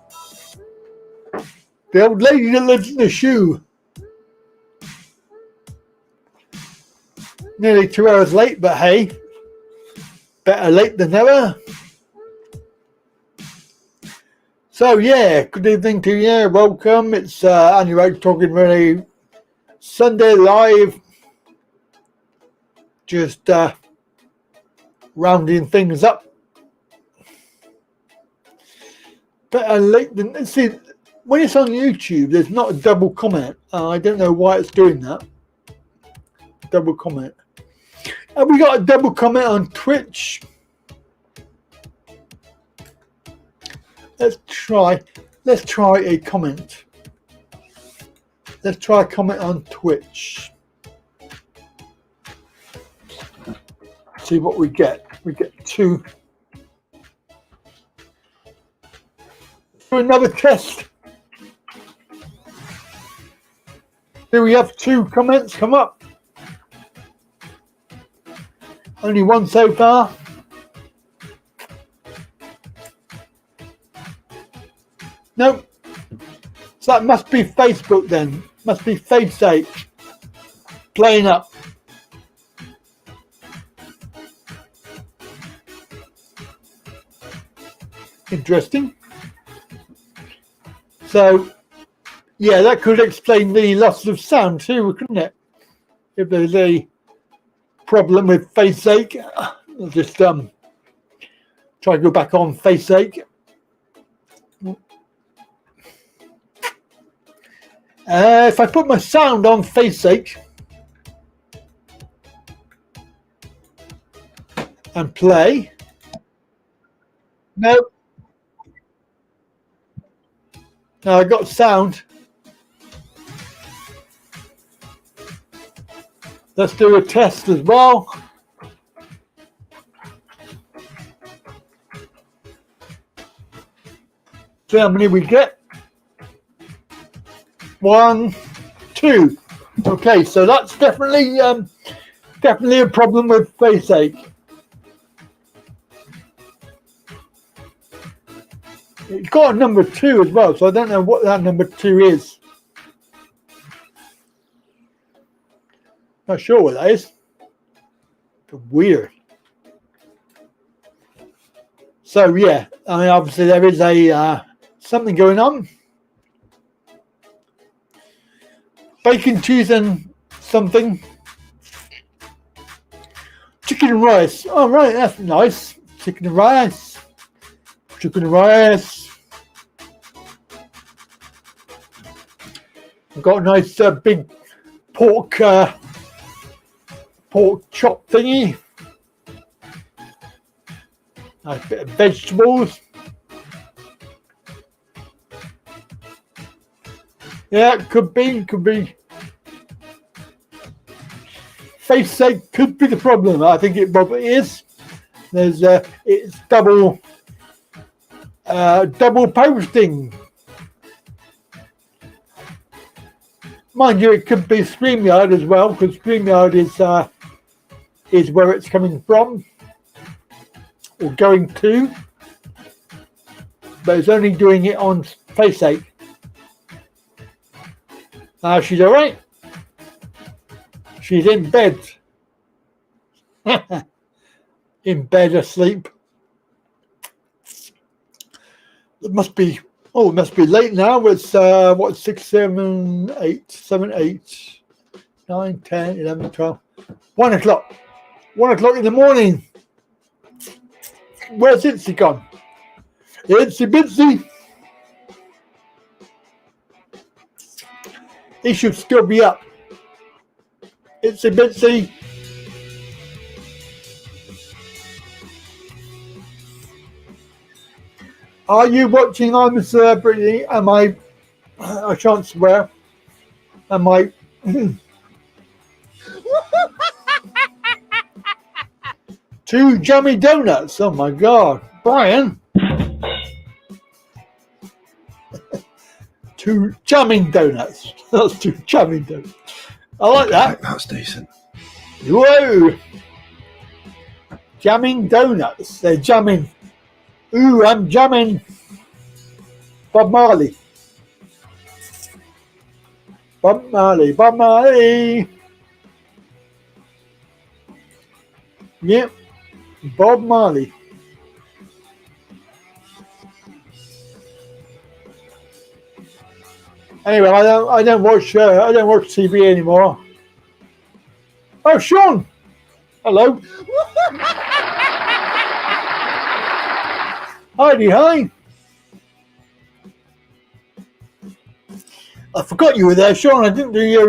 B: The old lady that lives in the shoe. Nearly 2 hours late, but hey, better late than never. So yeah, good evening to you. Welcome. It's Andy Wright talking really Sunday live. Just rounding things up. Better late than, see, when it's on YouTube, there's not a double comment. I don't know why it's doing that. Double comment. Have we got a double comment on Twitch? Let's try a comment. Let's try a comment on Twitch. See what we get. We get 2. Do another test. Do we have 2 comments come up? Only 1 so far. No. So that must be Facebook then. Must be FaceAche playing up. Interesting. So, yeah, that could explain the loss of sound too, couldn't it? If there's a problem with FaceAche, I'll just try to go back on FaceAche. If I put my sound on FaceAche and play, no, I got sound. Let's do a test as well. See how many we get. 1, 2. Okay, so that's definitely a problem with FaceAche. It's got a number 2 as well, so I don't know what that number 2 is. Not sure what that is. But weird. So yeah, I mean, obviously there is a something going on. Bacon, cheese, and something. Chicken and rice. Oh right, that's nice. Chicken and rice. Chicken and rice. I've got a nice big pork chop thingy. Nice bit of vegetables. Yeah, could be. Face sake could be the problem. I think it probably is. There's it's double posting. Mind you, it could be Streamyard as well, because Streamyard is where it's coming from or going to, but it's only doing it on FaceApe. She's all right. She's in bed. In bed asleep. It must be. Oh, it must be late now. It's what, 6, 7, 8, 7, 8, 9, 10, 11, 12, 1 o'clock. 1 o'clock in the morning. Where's Itsy gone? Itsy Bitsy. He should still be up. Itsy Bitsy. Are you watching I'm a Celebrity? Am I shan't swear. Am I 2 jammy donuts? Oh my god. Brian. 2 jamming donuts. That's 2 jamming donuts. I like that.
G: That's decent.
B: Whoa. Jamming donuts. They're jamming. Ooh, I'm jamming. Bob Marley. Bob Marley. Bob Marley. Yep. Bob Marley. Anyway, I don't watch TV anymore. Oh, Sean. Hello. Hi. I forgot you were there, Sean. I didn't do your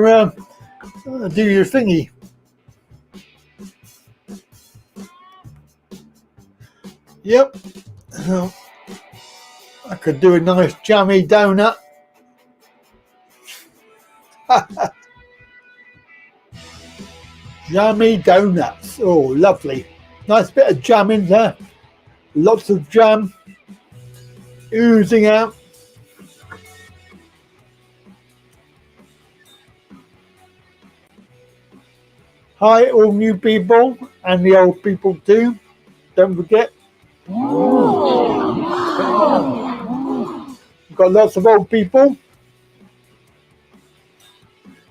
B: thingy. Yep. I could do a nice jammy donut. Jammy donuts. Oh, lovely. Nice bit of jam in there. Lots of jam oozing out. Hi, all new people and the old people too. Don't forget. We've got lots of old people.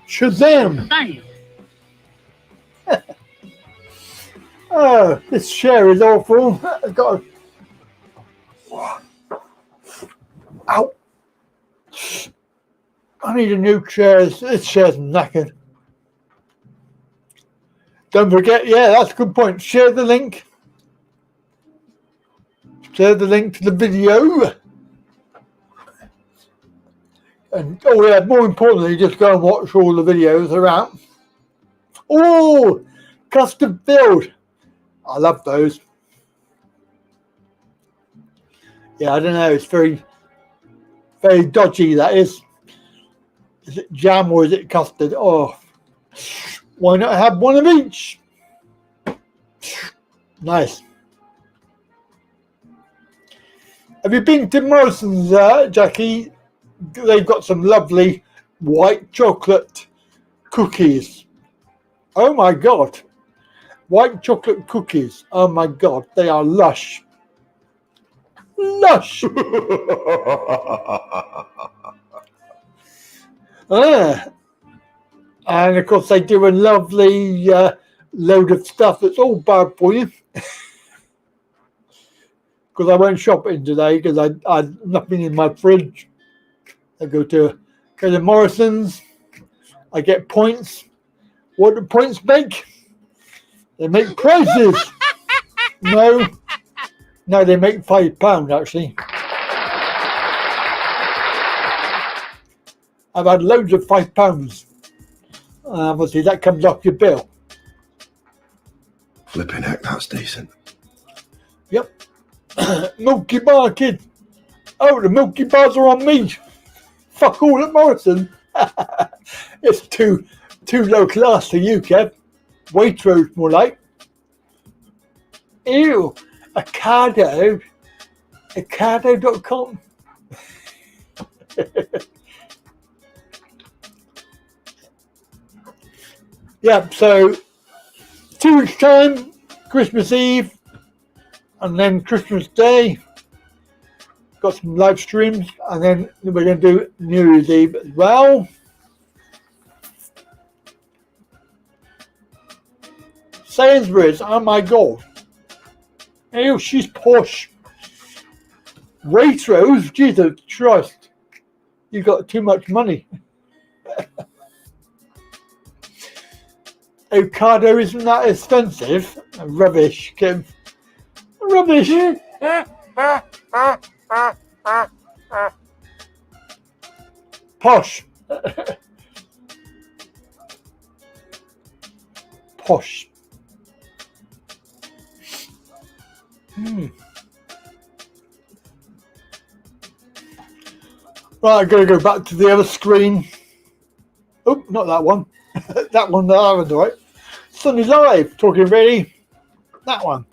B: Shazam! Oh, this chair is awful. I've got a... Ow! I need a new chair. This chair's knackered. Don't forget, yeah, that's a good point. Share the link. Share the link to the video. And, oh yeah, more importantly, just go and watch all the videos are out. Oh, custom build. I love those. Yeah, I don't know. It's very, very dodgy, that is. Is it jam or is it custard? Oh, why not have one of each? Nice. Have you been to Morrison's, Jackie? They've got some lovely white chocolate cookies. Oh my God. White chocolate cookies. Oh my God. They are lush. Lush. And of course they do a lovely load of stuff that's all bad for you. Because I went shopping today because I had nothing in my fridge. I go to Morrison's. I get points. What do points make? They make prizes. No, they make £5 actually. I've had loads of £5. Obviously, that comes off your bill.
G: Flipping heck, that's decent.
B: Yep. Milky Bar kid. Oh, the Milky Bars are on me. Fuck all at Morrison. It's too low class for you, Kev. Waitrose more like. Ew. Ocado. Ocado.com. Yeah, so 2 weeks time, Christmas Eve, and then Christmas Day. Got some live streams, and then we're going to do New Year's Eve as well. Sainsbury's, oh my god. Ew, she's posh. Waitrose, Jesus Christ. You got too much money. Ocado isn't that expensive. Rubbish, Kim. Rubbish. Posh. Posh. Right, I'm going to go back to the other screen. Oh, not that one. That one that I haven't, right? Sunny Live, talking ready. That one.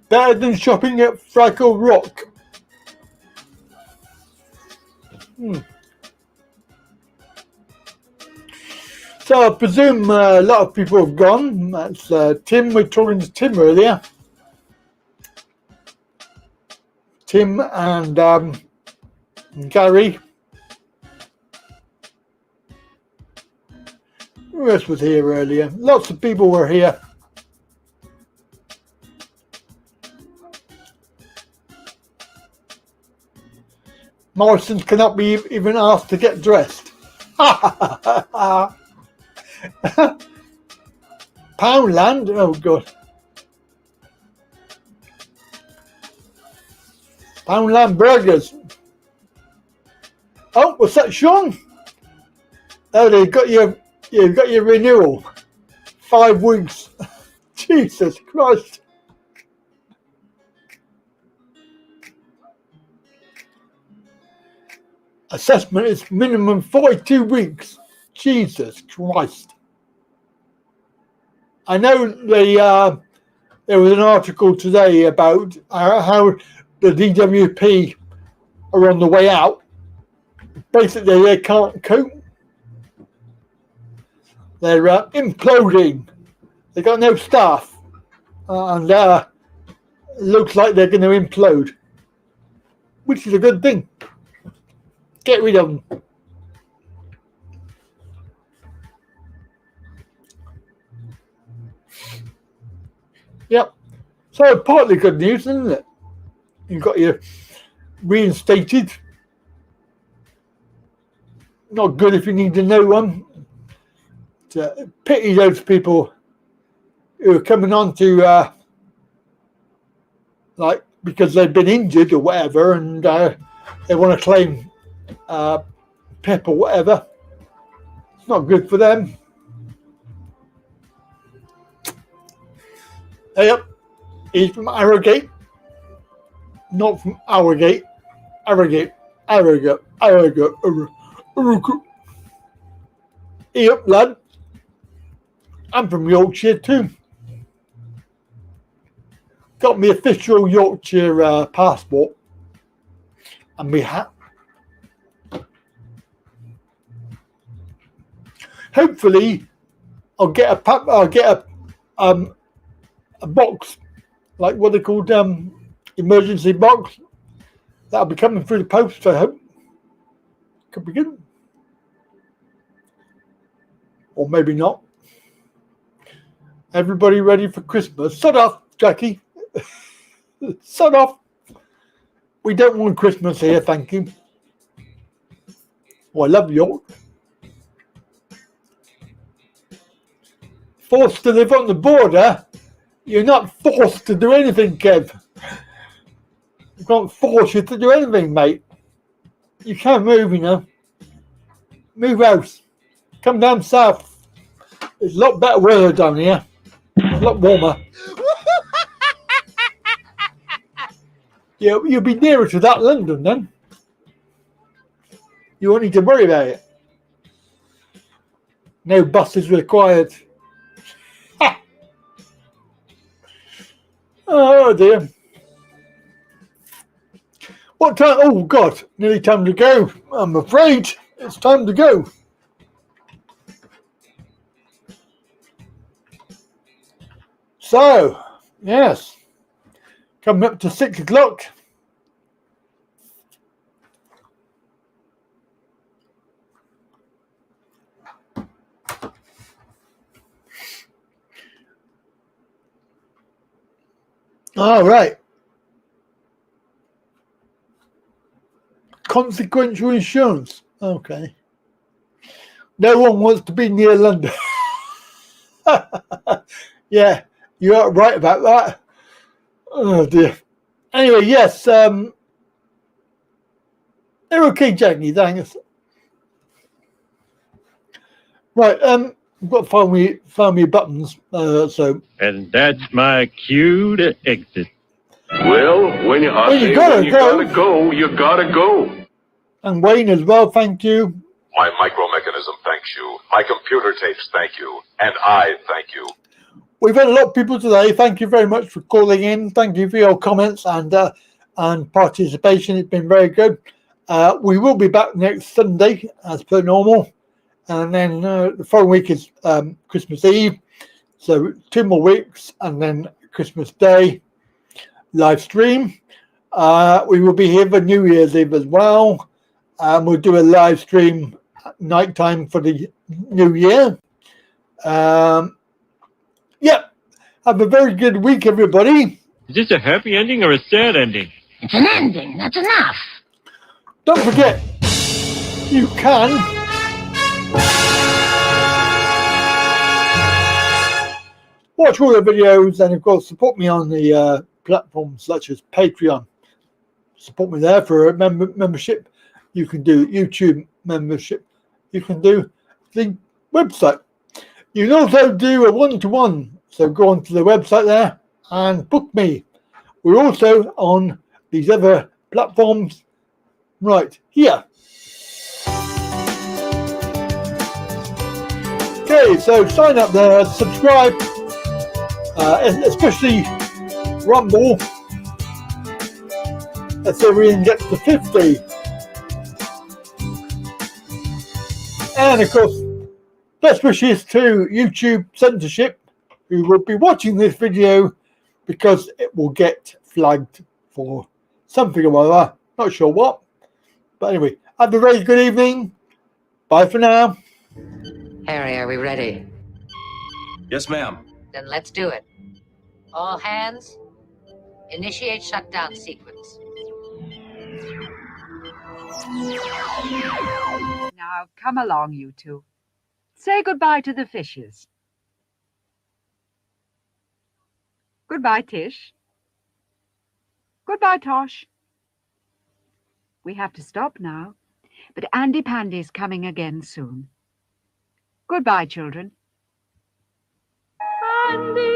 B: Better than shopping at Fraggle Rock. So I presume a lot of people have gone. That's Tim. We're talking to Tim earlier. Tim and Gary. Who else was here earlier? Lots of people were here. Morrison's cannot be even asked to get dressed. Poundland? Oh, God. Poundland Burgers. Oh, what's that, Sean? Oh, you've got your renewal. 5 weeks. Jesus Christ. Assessment is minimum 42 weeks. Jesus Christ. I know there was an article today about how the DWP are on the way out. Basically, they can't cope. They're imploding. They got no staff. And it looks like they're going to implode. Which is a good thing. Get rid of them. Yep. So partly good news, isn't it? You've got your reinstated. Not good if you need to know one. Pity those people who are coming on to like because they've been injured or whatever, and they want to claim PIP or whatever. It's not good for them. Yep, he's from Arrogate, not from Arrogate. Arrogate. Yep, lad. I'm from Yorkshire too. Got me official Yorkshire passport and me hat. Hopefully, I'll get a box like what they called emergency box. That'll be coming through the post, I hope. Could be good. Or maybe not. Everybody ready for Christmas? Sod off, Jackie. Sod off. We don't want Christmas here, thank you. Oh, I love York. Forced to live on the border. You're not forced to do anything, Kev. You can't force you to do anything, mate. You can't move, you know. Move house. Come down south. It's a lot better weather down here. A lot warmer. Yeah, you'll be nearer to that London then. You won't need to worry about it. No buses required. Oh dear. What time? Oh God, nearly time to go. I'm afraid it's time to go. So, yes, coming up to 6 o'clock. All right. Consequential insurance. Okay. No one wants to be near London. Yeah, you are right about that. Oh dear. Anyway, yes. They're okay, Jackie. Thanks. Right. I've got to find me buttons. So.
J: And that's my cue to exit.
H: Well, when you gotta go, you gotta go.
B: And Wayne as well, thank you.
K: My micromechanism thanks you. My computer tapes thank you. And I thank you.
B: We've had a lot of people today. Thank you very much for calling in. Thank you for your comments and participation. It's been very good. We will be back next Sunday as per normal. And then the following week is Christmas Eve. So 2 more weeks and then Christmas Day live stream. We will be here for New Year's Eve as well. We'll do a live stream at night time for the new year. Yeah, have a very good week, everybody.
J: Is this a happy ending or a sad ending?
L: It's an ending, that's enough.
B: Don't forget, you can watch all the videos and, of course, support me on the platforms such as Patreon. Support me there for a membership. You can do YouTube membership. You can do the website. You can also do a one-to-one. So go onto the website there and book me. We're also on these other platforms right here. Okay, so sign up there, subscribe, especially Rumble. Let's see if we can get to 50. And of course, best wishes to YouTube censorship, who will be watching this video because it will get flagged for something or other. Not sure what. But anyway, have a very good evening. Bye for now.
L: Harry, are we ready?
G: Yes, ma'am.
L: Then let's do it. All hands, initiate shutdown sequence.
M: Now, come along, you two. Say goodbye to the fishes. Goodbye, Tish. Goodbye, Tosh. We have to stop now, but Andy Pandy's coming again soon. Goodbye, children. Andy